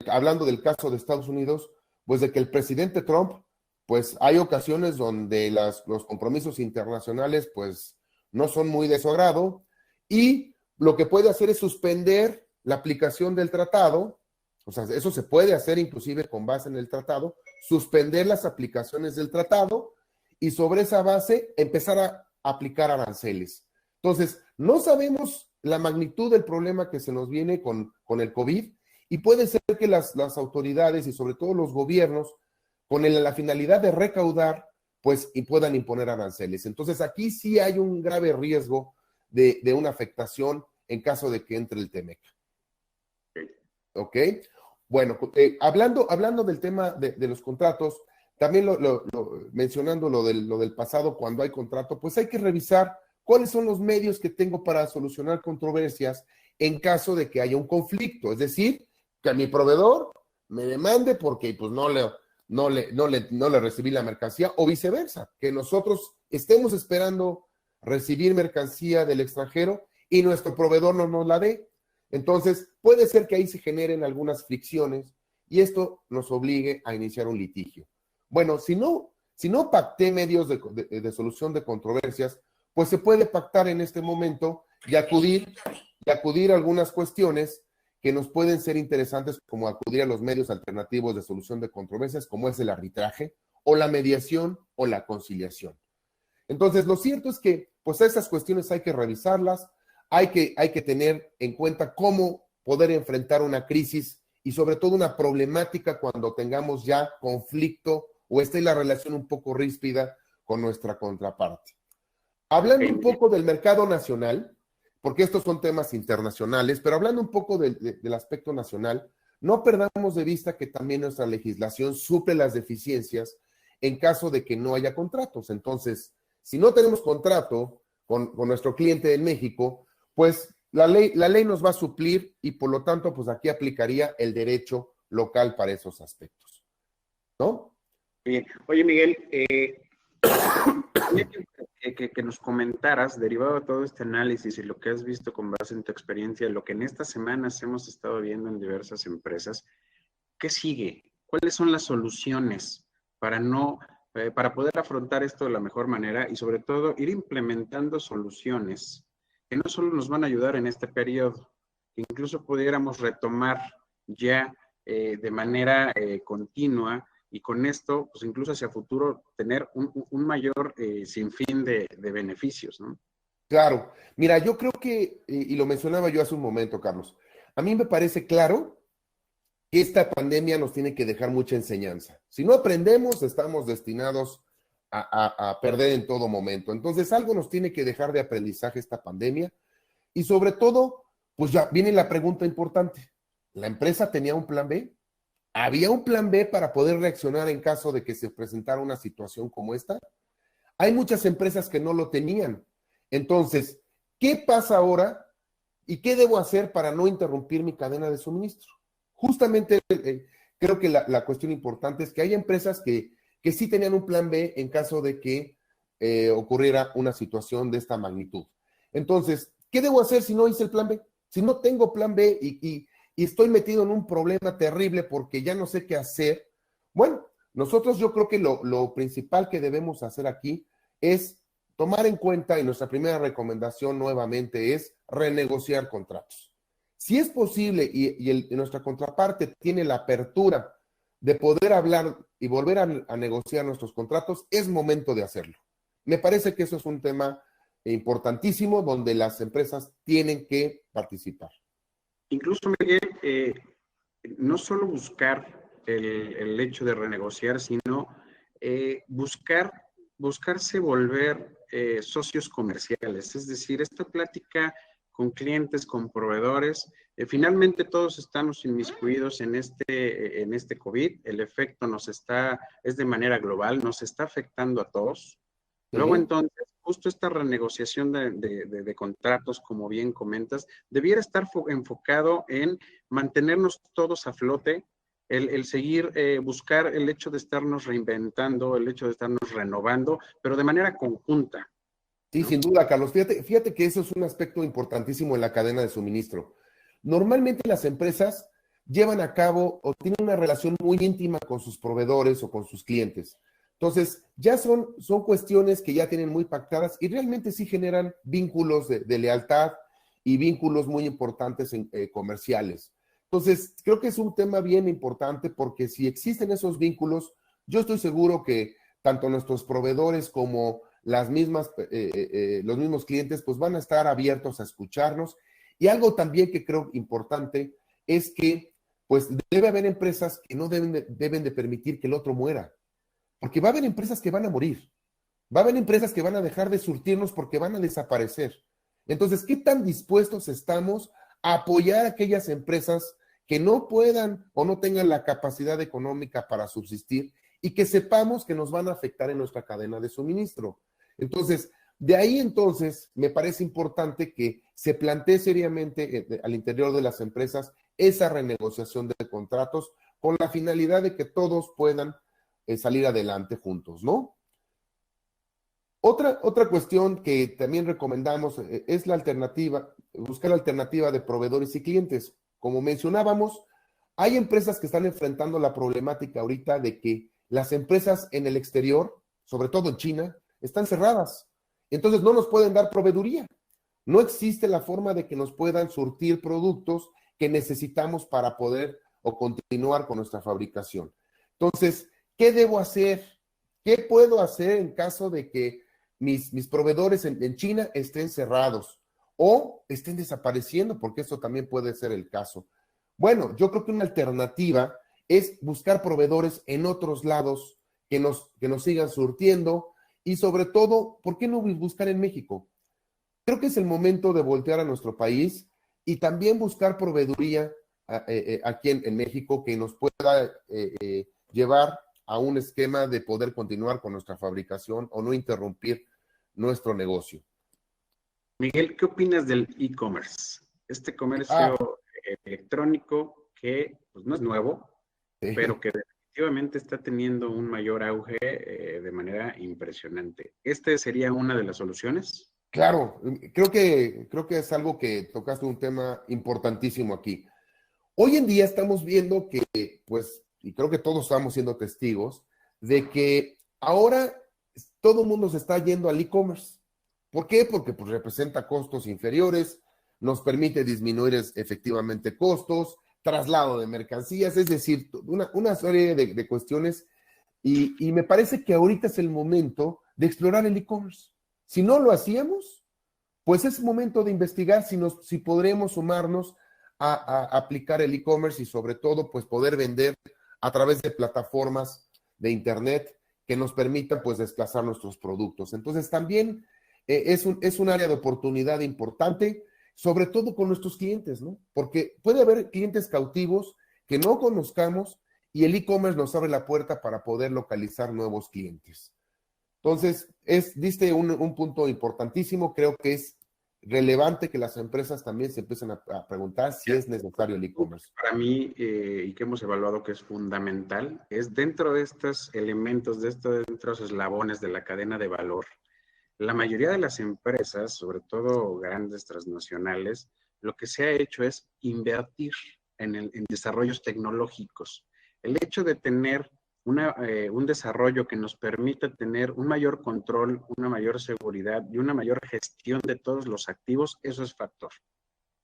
hablando del caso de Estados Unidos, pues de que el presidente Trump, pues hay ocasiones donde los compromisos internacionales pues no son muy de su agrado y lo que puede hacer es suspender la aplicación del tratado, o sea, eso se puede hacer inclusive con base en el tratado, suspender las aplicaciones del tratado y sobre esa base empezar a aplicar aranceles. Entonces, no sabemos la magnitud del problema que se nos viene con el COVID y puede ser que las autoridades y sobre todo los gobiernos con la finalidad de recaudar, pues y puedan imponer aranceles. Entonces, aquí sí hay un grave riesgo de una afectación en caso de que entre el TEMEC. ¿Ok? Bueno, hablando del tema de los contratos, también mencionando lo del pasado, cuando hay contrato, pues hay que revisar cuáles son los medios que tengo para solucionar controversias en caso de que haya un conflicto. Es decir, que mi proveedor me demande porque pues no le recibí la mercancía o viceversa, que nosotros estemos esperando recibir mercancía del extranjero y nuestro proveedor no nos la dé. Entonces, puede ser que ahí se generen algunas fricciones y esto nos obligue a iniciar un litigio. Bueno, si no pacté medios de solución de controversias, pues se puede pactar en este momento y acudir a algunas cuestiones que nos pueden ser interesantes, como acudir a los medios alternativos de solución de controversias, como es el arbitraje, o la mediación, o la conciliación. Entonces, lo cierto es que, pues, esas cuestiones hay que revisarlas, hay que tener en cuenta cómo poder enfrentar una crisis y sobre todo una problemática cuando tengamos ya conflicto o esté la relación un poco ríspida con nuestra contraparte. Hablando un poco del mercado nacional, porque estos son temas internacionales, pero hablando un poco del aspecto nacional, no perdamos de vista que también nuestra legislación suple las deficiencias en caso de que no haya contratos. Entonces, si no tenemos contrato con nuestro cliente en México, pues la ley nos va a suplir y por lo tanto, pues aquí aplicaría el derecho local para esos aspectos, ¿no? Bien. Oye, Miguel, que nos comentaras, derivado de todo este análisis y lo que has visto con base en tu experiencia, lo que en estas semanas hemos estado viendo en diversas empresas, ¿qué sigue? ¿Cuáles son las soluciones para poder afrontar esto de la mejor manera y sobre todo ir implementando soluciones que no solo nos van a ayudar en este periodo, incluso pudiéramos retomar ya de manera continua, y con esto, pues incluso hacia futuro, tener un mayor sinfín de beneficios, ¿no? Claro. Mira, yo creo que, y lo mencionaba yo hace un momento, Carlos, a mí me parece claro que esta pandemia nos tiene que dejar mucha enseñanza. Si no aprendemos, estamos destinados a perder en todo momento. Entonces, algo nos tiene que dejar de aprendizaje esta pandemia. Y sobre todo, pues ya viene la pregunta importante. ¿La empresa tenía un plan B? ¿Había un plan B para poder reaccionar en caso de que se presentara una situación como esta? Hay muchas empresas que no lo tenían. Entonces, ¿qué pasa ahora y qué debo hacer para no interrumpir mi cadena de suministro? Justamente creo que la cuestión importante es que hay empresas que sí tenían un plan B en caso de que ocurriera una situación de esta magnitud. Entonces, ¿qué debo hacer si no hice el plan B? Si no tengo plan B y estoy metido en un problema terrible porque ya no sé qué hacer. Bueno, nosotros yo creo que lo principal que debemos hacer aquí es tomar en cuenta, y nuestra primera recomendación nuevamente es renegociar contratos. Si es posible y nuestra contraparte tiene la apertura de poder hablar y volver a negociar nuestros contratos, es momento de hacerlo. Me parece que eso es un tema importantísimo donde las empresas tienen que participar. Incluso, Miguel, no solo buscar el hecho de renegociar, sino buscarse volver socios comerciales. Es decir, esta plática con clientes, con proveedores, finalmente todos estamos inmiscuidos en este COVID. El efecto es de manera global, nos está afectando a todos. Luego, ¿Sí? entonces, justo esta renegociación de contratos, como bien comentas, debiera estar enfocado en mantenernos todos a flote, el seguir, buscar el hecho de estarnos reinventando, el hecho de estarnos renovando, pero de manera conjunta, Sí, ¿no? sin duda, Carlos. Fíjate que eso es un aspecto importantísimo en la cadena de suministro. Normalmente las empresas llevan a cabo o tienen una relación muy íntima con sus proveedores o con sus clientes. Entonces, ya son cuestiones que ya tienen muy pactadas y realmente sí generan vínculos de lealtad y vínculos muy importantes comerciales. Entonces, creo que es un tema bien importante porque si existen esos vínculos, yo estoy seguro que tanto nuestros proveedores como los mismos clientes, pues van a estar abiertos a escucharnos. Y algo también que creo importante es que, pues, debe haber empresas que no deben de permitir que el otro muera, porque va a haber empresas que van a morir, va a haber empresas que van a dejar de surtirnos porque van a desaparecer. Entonces, ¿qué tan dispuestos estamos a apoyar a aquellas empresas que no puedan o no tengan la capacidad económica para subsistir y que sepamos que nos van a afectar en nuestra cadena de suministro? Entonces, de ahí entonces me parece importante que se plantee seriamente al interior de las empresas esa renegociación de contratos con la finalidad de que todos puedan salir adelante juntos, ¿no? Otra cuestión que también recomendamos es la alternativa, buscar la alternativa de proveedores y clientes. Como mencionábamos, hay empresas que están enfrentando la problemática ahorita de que las empresas en el exterior, sobre todo en China, están cerradas. Entonces no nos pueden dar proveeduría. No existe la forma de que nos puedan surtir productos que necesitamos para poder o continuar con nuestra fabricación. Entonces, ¿qué debo hacer? ¿Qué puedo hacer en caso de que mis proveedores en China estén cerrados o estén desapareciendo? Porque eso también puede ser el caso. Bueno, yo creo que una alternativa es buscar proveedores en otros lados que nos sigan surtiendo y sobre todo, ¿por qué no buscar en México? Creo que es el momento de voltear a nuestro país y también buscar proveeduría aquí en México que nos pueda llevar a un esquema de poder continuar con nuestra fabricación o no interrumpir nuestro negocio. Miguel, ¿qué opinas del e-commerce? Este comercio Ah, electrónico que pues, no es nuevo, pero sí. que definitivamente está teniendo un mayor auge de manera impresionante. ¿Este sería una de las soluciones? Claro, creo que es algo que tocaste un tema importantísimo aquí. Hoy en día estamos viendo que, pues, y creo que todos estamos siendo testigos, de que ahora todo el mundo se está yendo al e-commerce. ¿Por qué? Porque pues, representa costos inferiores, nos permite disminuir efectivamente costos, traslado de mercancías, es decir, una serie de cuestiones y me parece que ahorita es el momento de explorar el e-commerce. Si no lo hacíamos, pues es momento de investigar si podremos sumarnos a aplicar el e-commerce y sobre todo pues poder vender a través de plataformas de internet que nos permitan pues desplazar nuestros productos. Entonces también es un área de oportunidad importante, sobre todo con nuestros clientes, ¿no? Porque puede haber clientes cautivos que no conozcamos y el e-commerce nos abre la puerta para poder localizar nuevos clientes. Entonces, diste un punto importantísimo, creo que es relevante que las empresas también se empiecen a preguntar si es necesario el e-commerce. Para mí, y que hemos evaluado que es fundamental, es dentro de estos elementos, dentro de estos eslabones de la cadena de valor, la mayoría de las empresas, sobre todo grandes transnacionales, lo que se ha hecho es invertir en desarrollos tecnológicos. El hecho de tener un desarrollo que nos permita tener un mayor control, una mayor seguridad y una mayor gestión de todos los activos, eso es factor.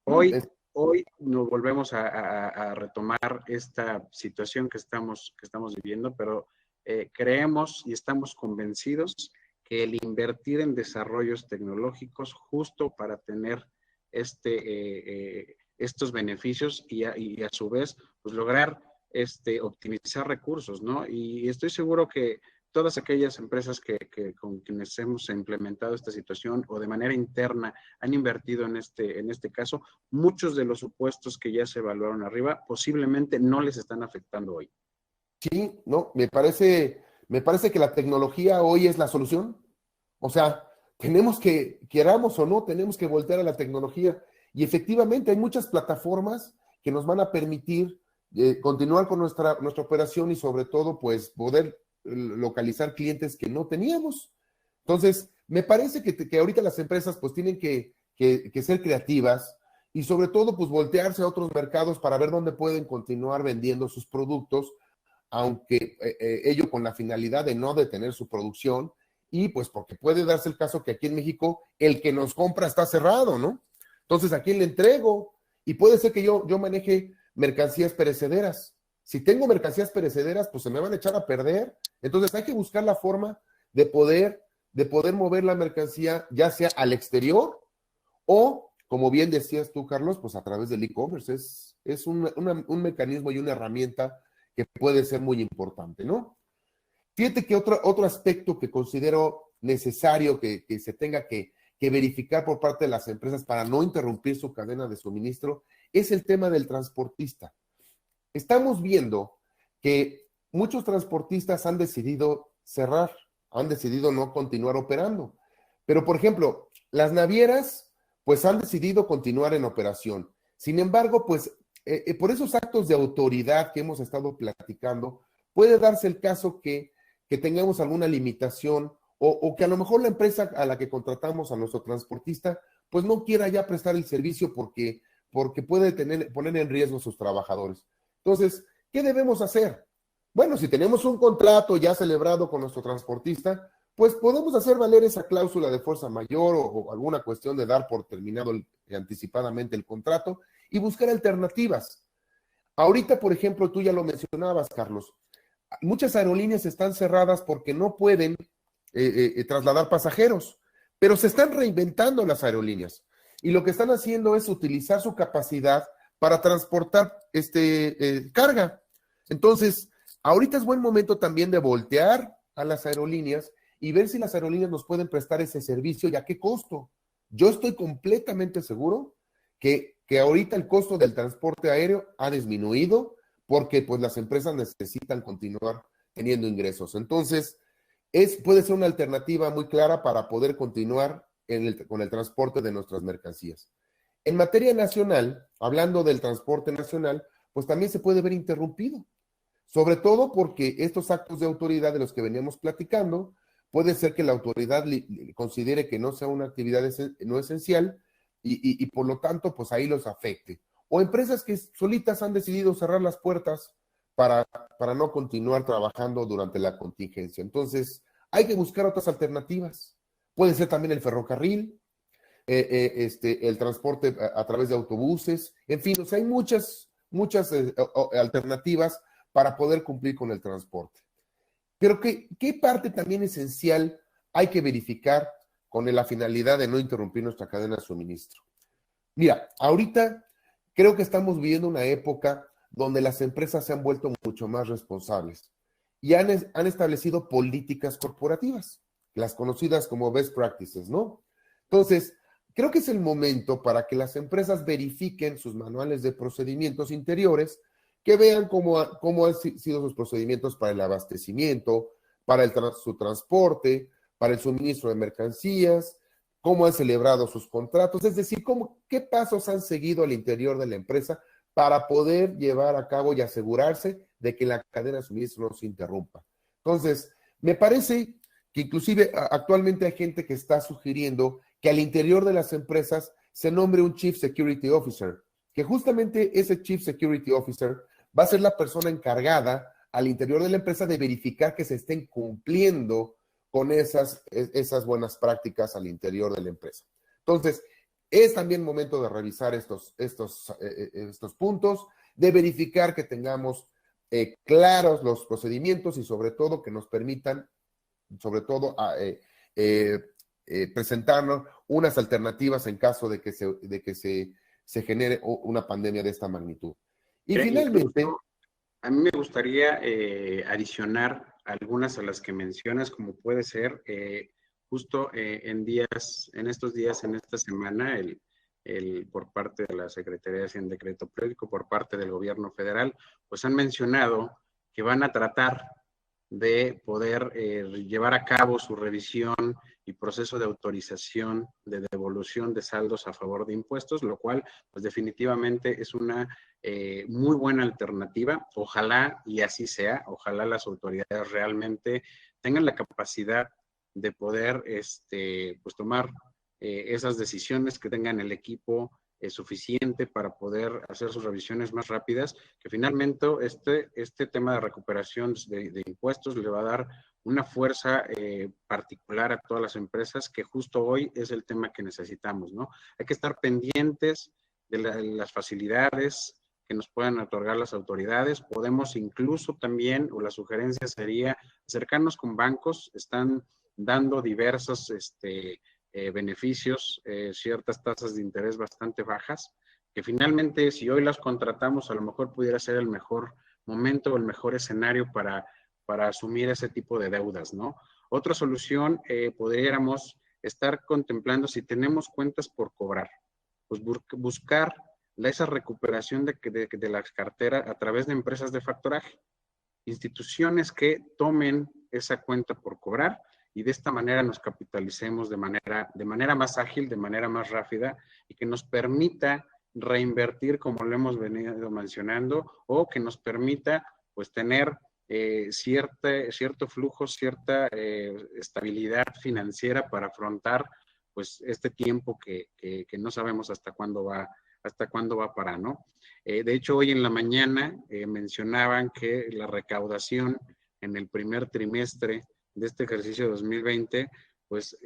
Hoy nos volvemos a retomar esta situación que estamos viviendo, pero creemos y estamos convencidos que el invertir en desarrollos tecnológicos justo para tener estos beneficios y a su vez pues lograr optimizar recursos, ¿no? Y estoy seguro que todas aquellas empresas con quienes hemos implementado esta situación o de manera interna han invertido en este caso, muchos de los supuestos que ya se evaluaron arriba posiblemente no les están afectando hoy. Sí, no, me parece que la tecnología hoy es la solución. O sea, queramos o no, tenemos que voltear a la tecnología. Y efectivamente hay muchas plataformas que nos van a permitir continuar con nuestra operación y sobre todo, pues, poder localizar clientes que no teníamos. Entonces, me parece que ahorita las empresas, pues, tienen que ser creativas y sobre todo, pues, voltearse a otros mercados para ver dónde pueden continuar vendiendo sus productos, aunque ello con la finalidad de no detener su producción y pues porque puede darse el caso que aquí en México el que nos compra está cerrado, ¿no? Entonces, ¿a quién le entrego? Y puede ser que yo maneje mercancías perecederas. Si tengo mercancías perecederas, pues se me van a echar a perder. Entonces, hay que buscar la forma de poder mover la mercancía, ya sea al exterior o, como bien decías tú, Carlos, pues a través del e-commerce. Es un mecanismo y una herramienta que puede ser muy importante, ¿no? Fíjate que otro aspecto que considero necesario que se tenga que verificar por parte de las empresas para no interrumpir su cadena de suministro es el tema del transportista. Estamos viendo que muchos transportistas han decidido cerrar, han decidido no continuar operando. Pero, por ejemplo, las navieras, pues han decidido continuar en operación. Sin embargo, pues por esos actos de autoridad que hemos estado platicando, puede darse el caso que tengamos alguna limitación o que a lo mejor la empresa a la que contratamos a nuestro transportista, pues no quiera ya prestar el servicio porque puede poner en riesgo a sus trabajadores. Entonces, ¿qué debemos hacer? Bueno, si tenemos un contrato ya celebrado con nuestro transportista, pues podemos hacer valer esa cláusula de fuerza mayor o alguna cuestión de dar por terminado anticipadamente el contrato y buscar alternativas. Ahorita, por ejemplo, tú ya lo mencionabas, Carlos, muchas aerolíneas están cerradas porque no pueden trasladar pasajeros, pero se están reinventando las aerolíneas y lo que están haciendo es utilizar su capacidad para transportar carga. Entonces, ahorita es buen momento también de voltear a las aerolíneas y ver si las aerolíneas nos pueden prestar ese servicio y a qué costo. Yo estoy completamente seguro que ahorita el costo del transporte aéreo ha disminuido porque pues las empresas necesitan continuar teniendo ingresos. Entonces, puede ser una alternativa muy clara para poder continuar con el transporte de nuestras mercancías. En materia nacional, hablando del transporte nacional, pues también se puede ver interrumpido, sobre todo porque estos actos de autoridad de los que veníamos platicando, puede ser que la autoridad considere que no sea una actividad no esencial y por lo tanto, pues ahí los afecte. O empresas que solitas han decidido cerrar las puertas para no continuar trabajando durante la contingencia. Entonces, hay que buscar otras alternativas. Puede ser también el ferrocarril, el transporte a través de autobuses, en fin, o sea, hay muchas muchas alternativas para poder cumplir con el transporte. Pero ¿qué parte también esencial hay que verificar con la finalidad de no interrumpir nuestra cadena de suministro? Mira, ahorita creo que estamos viviendo una época donde las empresas se han vuelto mucho más responsables y han establecido políticas corporativas, las conocidas como best practices, ¿no? Entonces, creo que es el momento para que las empresas verifiquen sus manuales de procedimientos interiores, que vean cómo han sido sus procedimientos para el abastecimiento, para su transporte, para el suministro de mercancías, cómo han celebrado sus contratos, es decir, qué pasos han seguido al interior de la empresa para poder llevar a cabo y asegurarse de que la cadena de suministro no se interrumpa. Entonces, me parece que inclusive actualmente hay gente que está sugiriendo que al interior de las empresas se nombre un Chief Security Officer, que justamente ese Chief Security Officer va a ser la persona encargada al interior de la empresa de verificar que se estén cumpliendo con esas buenas prácticas al interior de la empresa. Entonces, es también momento de revisar estos puntos, de verificar que tengamos claros los procedimientos y sobre todo que nos permitan, sobre todo, presentarnos unas alternativas en caso de que se genere una pandemia de esta magnitud. Y finalmente, a mí me gustaría adicionar algunas a las que mencionas, como puede ser justo en estos días, en esta semana, por parte de la Secretaría de Hacienda, decreto periódico, por parte del gobierno federal, pues han mencionado que van a tratar de poder llevar a cabo su revisión y proceso de autorización de devolución de saldos a favor de impuestos, lo cual pues definitivamente es una muy buena alternativa. Ojalá y así sea, ojalá las autoridades realmente tengan la capacidad de poder pues tomar esas decisiones, que tengan el equipo suficiente para poder hacer sus revisiones más rápidas, que finalmente este tema de recuperación de impuestos le va a dar una fuerza particular a todas las empresas, que justo hoy es el tema que necesitamos, ¿no? Hay que estar pendientes de las facilidades que nos puedan otorgar las autoridades. Podemos incluso también, o la sugerencia sería acercarnos con bancos, están dando diversos beneficios, ciertas tasas de interés bastante bajas, que finalmente si hoy las contratamos a lo mejor pudiera ser el mejor momento o el mejor escenario para asumir ese tipo de deudas, ¿no? Otra solución, podríamos estar contemplando, si tenemos cuentas por cobrar, pues buscar esa recuperación de las carteras a través de empresas de factoraje, instituciones que tomen esa cuenta por cobrar y de esta manera nos capitalicemos de manera más ágil, de manera más rápida, y que nos permita reinvertir, como lo hemos venido mencionando, o que nos permita pues tener cierto flujo, cierta estabilidad financiera para afrontar pues este tiempo que no sabemos hasta cuándo va a parar, ¿no? De hecho, hoy en la mañana mencionaban que la recaudación en el primer trimestre de este ejercicio 2020, pues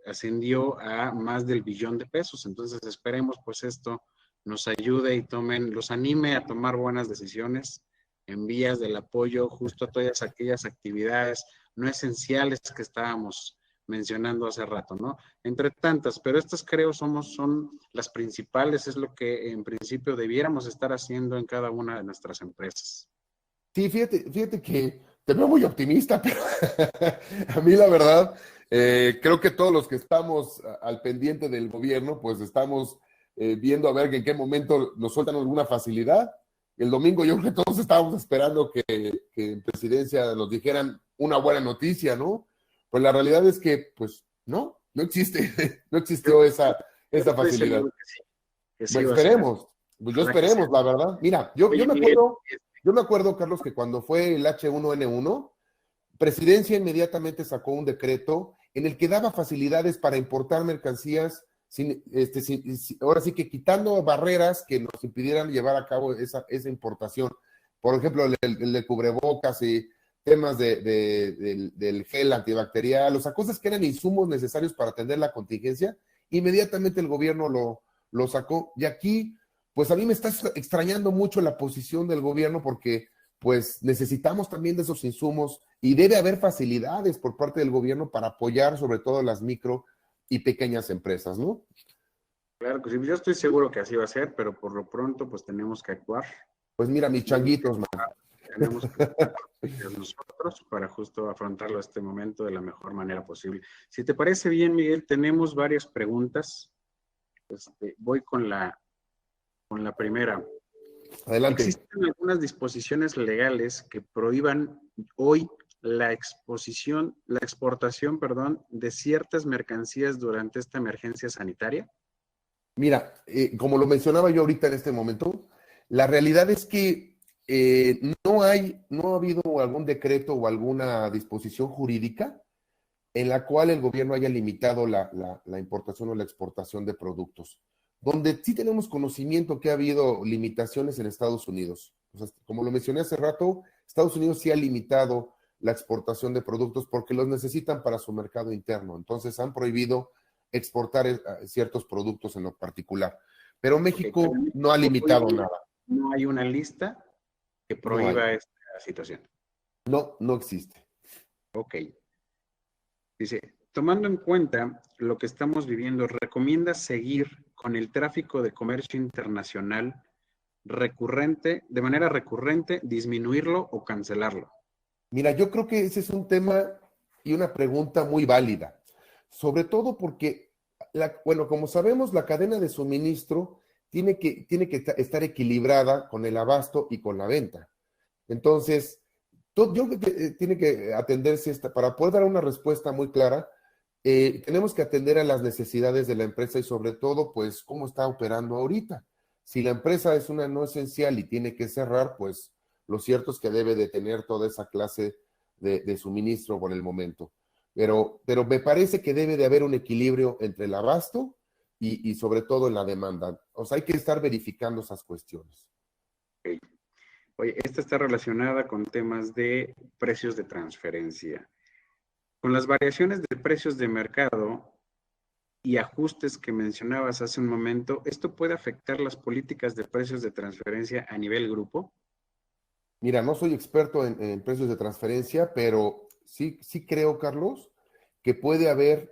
ascendió a más del billón de pesos. Entonces esperemos pues esto nos ayude y los anime a tomar buenas decisiones en vías del apoyo justo a todas aquellas actividades no esenciales que estábamos mencionando hace rato, ¿no? Entre tantas, pero estas creo son las principales, es lo que en principio debiéramos estar haciendo en cada una de nuestras empresas. Sí, fíjate que te veo muy optimista, pero a mí la verdad, creo que todos los que estamos al pendiente del gobierno, pues estamos viendo a ver en qué momento nos sueltan alguna facilidad. El domingo yo creo que todos estábamos esperando que en presidencia nos dijeran una buena noticia, ¿no? Pues la realidad es que, pues, no existe, no existió esa facilidad. Pues esperemos, pues yo esperemos, la verdad. Mira, yo me acuerdo, Carlos, que cuando fue el H1N1, Presidencia inmediatamente sacó un decreto en el que daba facilidades para importar mercancías, ahora sí que quitando barreras que nos impidieran llevar a cabo esa importación. Por ejemplo, el de cubrebocas y temas del gel antibacterial, o sea, cosas que eran insumos necesarios para atender la contingencia, inmediatamente el gobierno lo sacó. Y aquí, pues a mí me está extrañando mucho la posición del gobierno porque pues necesitamos también de esos insumos y debe haber facilidades por parte del gobierno para apoyar sobre todo las micro y pequeñas empresas, ¿no? Claro que sí, yo estoy seguro que así va a ser, pero por lo pronto pues tenemos que actuar. Pues mira, mis changuitos, man. Tenemos que actuar nosotros para justo afrontarlo a este momento de la mejor manera posible. Si te parece bien, Miguel, tenemos varias preguntas. Voy con la primera. Adelante. ¿Existen algunas disposiciones legales que prohíban hoy la exportación, perdón, de ciertas mercancías durante esta emergencia sanitaria? Mira, como lo mencionaba yo ahorita en este momento, la realidad es que no ha habido algún decreto o alguna disposición jurídica en la cual el gobierno haya limitado la importación o la exportación de productos. Donde sí tenemos conocimiento que ha habido limitaciones en Estados Unidos. O sea, como lo mencioné hace rato, Estados Unidos sí ha limitado la exportación de productos porque los necesitan para su mercado interno. Entonces han prohibido exportar ciertos productos en lo particular. Pero México no ha limitado nada. No hay una lista que No hay. prohíba esta situación. No, no existe. Ok. Dice, tomando en cuenta lo que estamos viviendo, ¿recomiendas seguir con el tráfico de comercio internacional de manera recurrente, disminuirlo o cancelarlo? Mira, yo creo que ese es un tema y una pregunta muy válida, sobre todo porque, bueno, como sabemos, la cadena de suministro tiene que estar equilibrada con el abasto y con la venta. Entonces, yo creo que tiene que atenderse para poder dar una respuesta muy clara, tenemos que atender a las necesidades de la empresa y sobre todo, pues, cómo está operando ahorita. Si la empresa es una no esencial y tiene que cerrar, pues, lo cierto es que debe de tener toda esa clase de suministro por el momento. Pero me parece que debe de haber un equilibrio entre el abasto y sobre todo en la demanda. O sea, hay que estar verificando esas cuestiones. Okay. Oye, esta está relacionada con temas de precios de transferencia. Con las variaciones de precios de mercado y ajustes que mencionabas hace un momento, ¿esto puede afectar las políticas de precios de transferencia a nivel grupo? Mira, no soy experto en precios de transferencia, pero sí creo, Carlos, que puede haber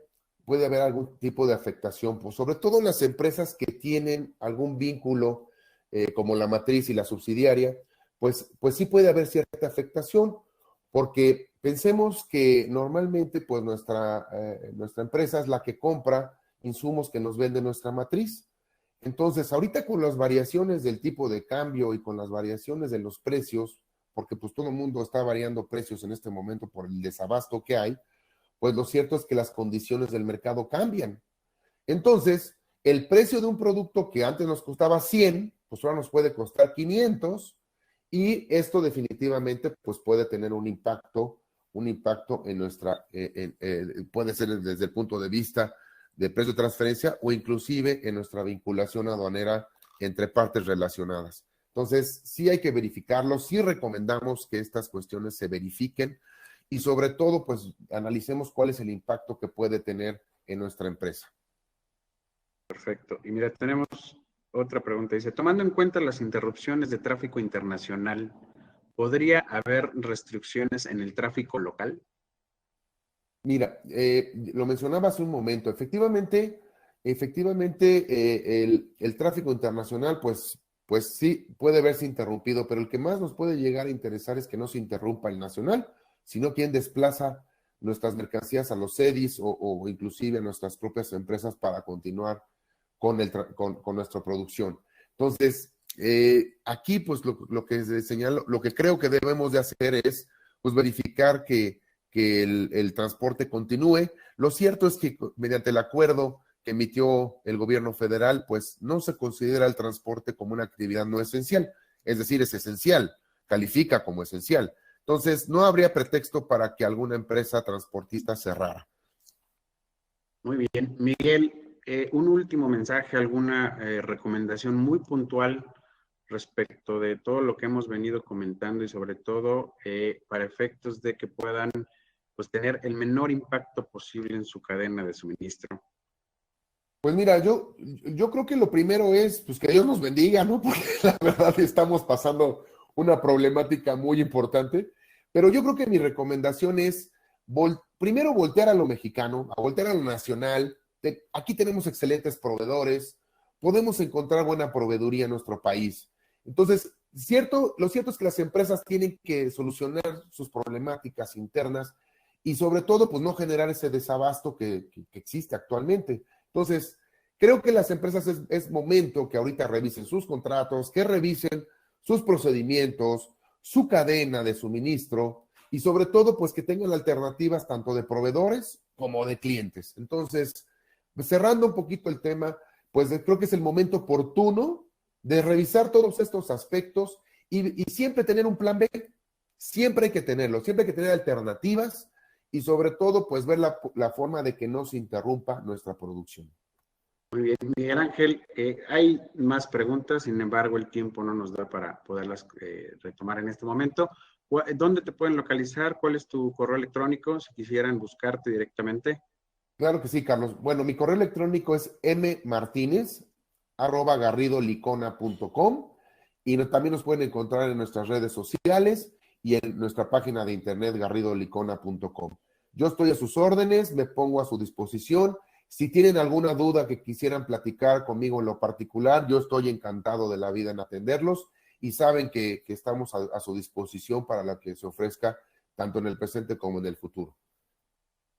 algún tipo de afectación, pues, sobre todo en las empresas que tienen algún vínculo, como la matriz y la subsidiaria, pues sí puede haber cierta afectación, porque pensemos que normalmente pues nuestra empresa es la que compra insumos que nos vende nuestra matriz. Entonces, ahorita con las variaciones del tipo de cambio y con las variaciones de los precios, porque pues todo el mundo está variando precios en este momento por el desabasto que hay, pues lo cierto es que las condiciones del mercado cambian. Entonces, el precio de un producto que antes nos costaba 100, pues ahora nos puede costar 500 y esto definitivamente pues puede tener un impacto en puede ser desde el punto de vista de precio de transferencia o inclusive en nuestra vinculación aduanera entre partes relacionadas. Entonces, sí hay que verificarlo, sí recomendamos que estas cuestiones se verifiquen y sobre todo, pues analicemos cuál es el impacto que puede tener en nuestra empresa. Perfecto. Y mira, tenemos otra pregunta. Dice, tomando en cuenta las interrupciones de tráfico internacional, ¿podría haber restricciones en el tráfico local? Mira, lo mencionaba hace un momento, efectivamente, el tráfico internacional, pues sí, puede verse interrumpido, pero el que más nos puede llegar a interesar es que no se interrumpa el nacional, sino quien desplaza nuestras mercancías a los CEDIs o inclusive a nuestras propias empresas para continuar con nuestra producción. Entonces, aquí, pues lo que se señala, lo que creo que debemos de hacer es, pues, verificar que el transporte continúe. Lo cierto es que mediante el acuerdo que emitió el gobierno federal, pues no se considera el transporte como una actividad no esencial, es decir, es esencial, califica como esencial. Entonces, no habría pretexto para que alguna empresa transportista cerrara. Muy bien. Miguel, un último mensaje, alguna recomendación muy puntual respecto de todo lo que hemos venido comentando y sobre todo para efectos de que puedan pues tener el menor impacto posible en su cadena de suministro. Pues mira, yo creo que lo primero es pues, que Dios nos bendiga, ¿no? Porque la verdad estamos pasando una problemática muy importante, pero yo creo que mi recomendación es primero voltear a lo mexicano, a voltear a lo nacional. Aquí tenemos excelentes proveedores, podemos encontrar buena proveeduría en nuestro país. Entonces, lo cierto es que las empresas tienen que solucionar sus problemáticas internas y sobre todo, pues no generar ese desabasto que existe actualmente. Entonces, creo que las empresas es momento que ahorita revisen sus contratos, que revisen sus procedimientos, su cadena de suministro y sobre todo, pues que tengan alternativas tanto de proveedores como de clientes. Entonces, cerrando un poquito el tema, pues creo que es el momento oportuno de revisar todos estos aspectos y siempre tener un plan B. Siempre hay que tenerlo, siempre hay que tener alternativas y sobre todo, pues ver la forma de que no se interrumpa nuestra producción. Muy bien, Miguel Ángel, hay más preguntas, sin embargo, el tiempo no nos da para poderlas retomar en este momento. ¿Dónde te pueden localizar? ¿Cuál es tu correo electrónico si quisieran buscarte directamente? Claro que sí, Carlos. Bueno, mi correo electrónico es mmartinez@garridolicona.com y también nos pueden encontrar en nuestras redes sociales y en nuestra página de internet garridolicona.com. Yo estoy a sus órdenes, me pongo a su disposición. Si tienen alguna duda que quisieran platicar conmigo en lo particular, yo estoy encantado de la vida en atenderlos y saben que estamos a su disposición para la que se ofrezca tanto en el presente como en el futuro.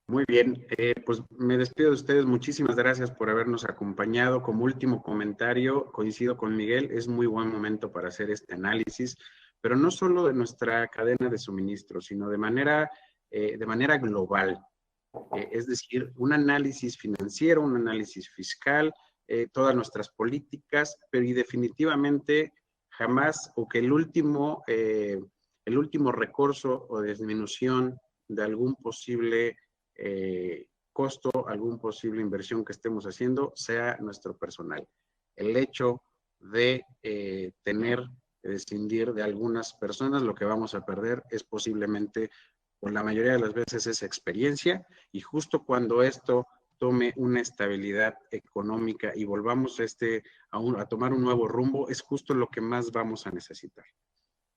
Muy bien, pues me despido de ustedes. Muchísimas gracias por habernos acompañado. Como último comentario, coincido con Miguel, es muy buen momento para hacer este análisis, pero no solo de nuestra cadena de suministro, sino de manera global. Es decir, un análisis financiero, un análisis fiscal, todas nuestras políticas, pero y definitivamente jamás, o que el último recurso o disminución de algún posible costo, algún posible inversión que estemos haciendo, sea nuestro personal. El hecho de prescindir de algunas personas, lo que vamos a perder es posiblemente, por la mayoría de las veces, esa experiencia, y justo cuando esto tome una estabilidad económica y volvamos a tomar un nuevo rumbo, es justo lo que más vamos a necesitar.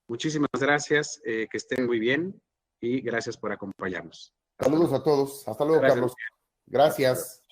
Muchísimas gracias, que estén muy bien y gracias por acompañarnos. Hasta Saludos luego. a todos. Hasta luego, Gracias. Carlos. Gracias.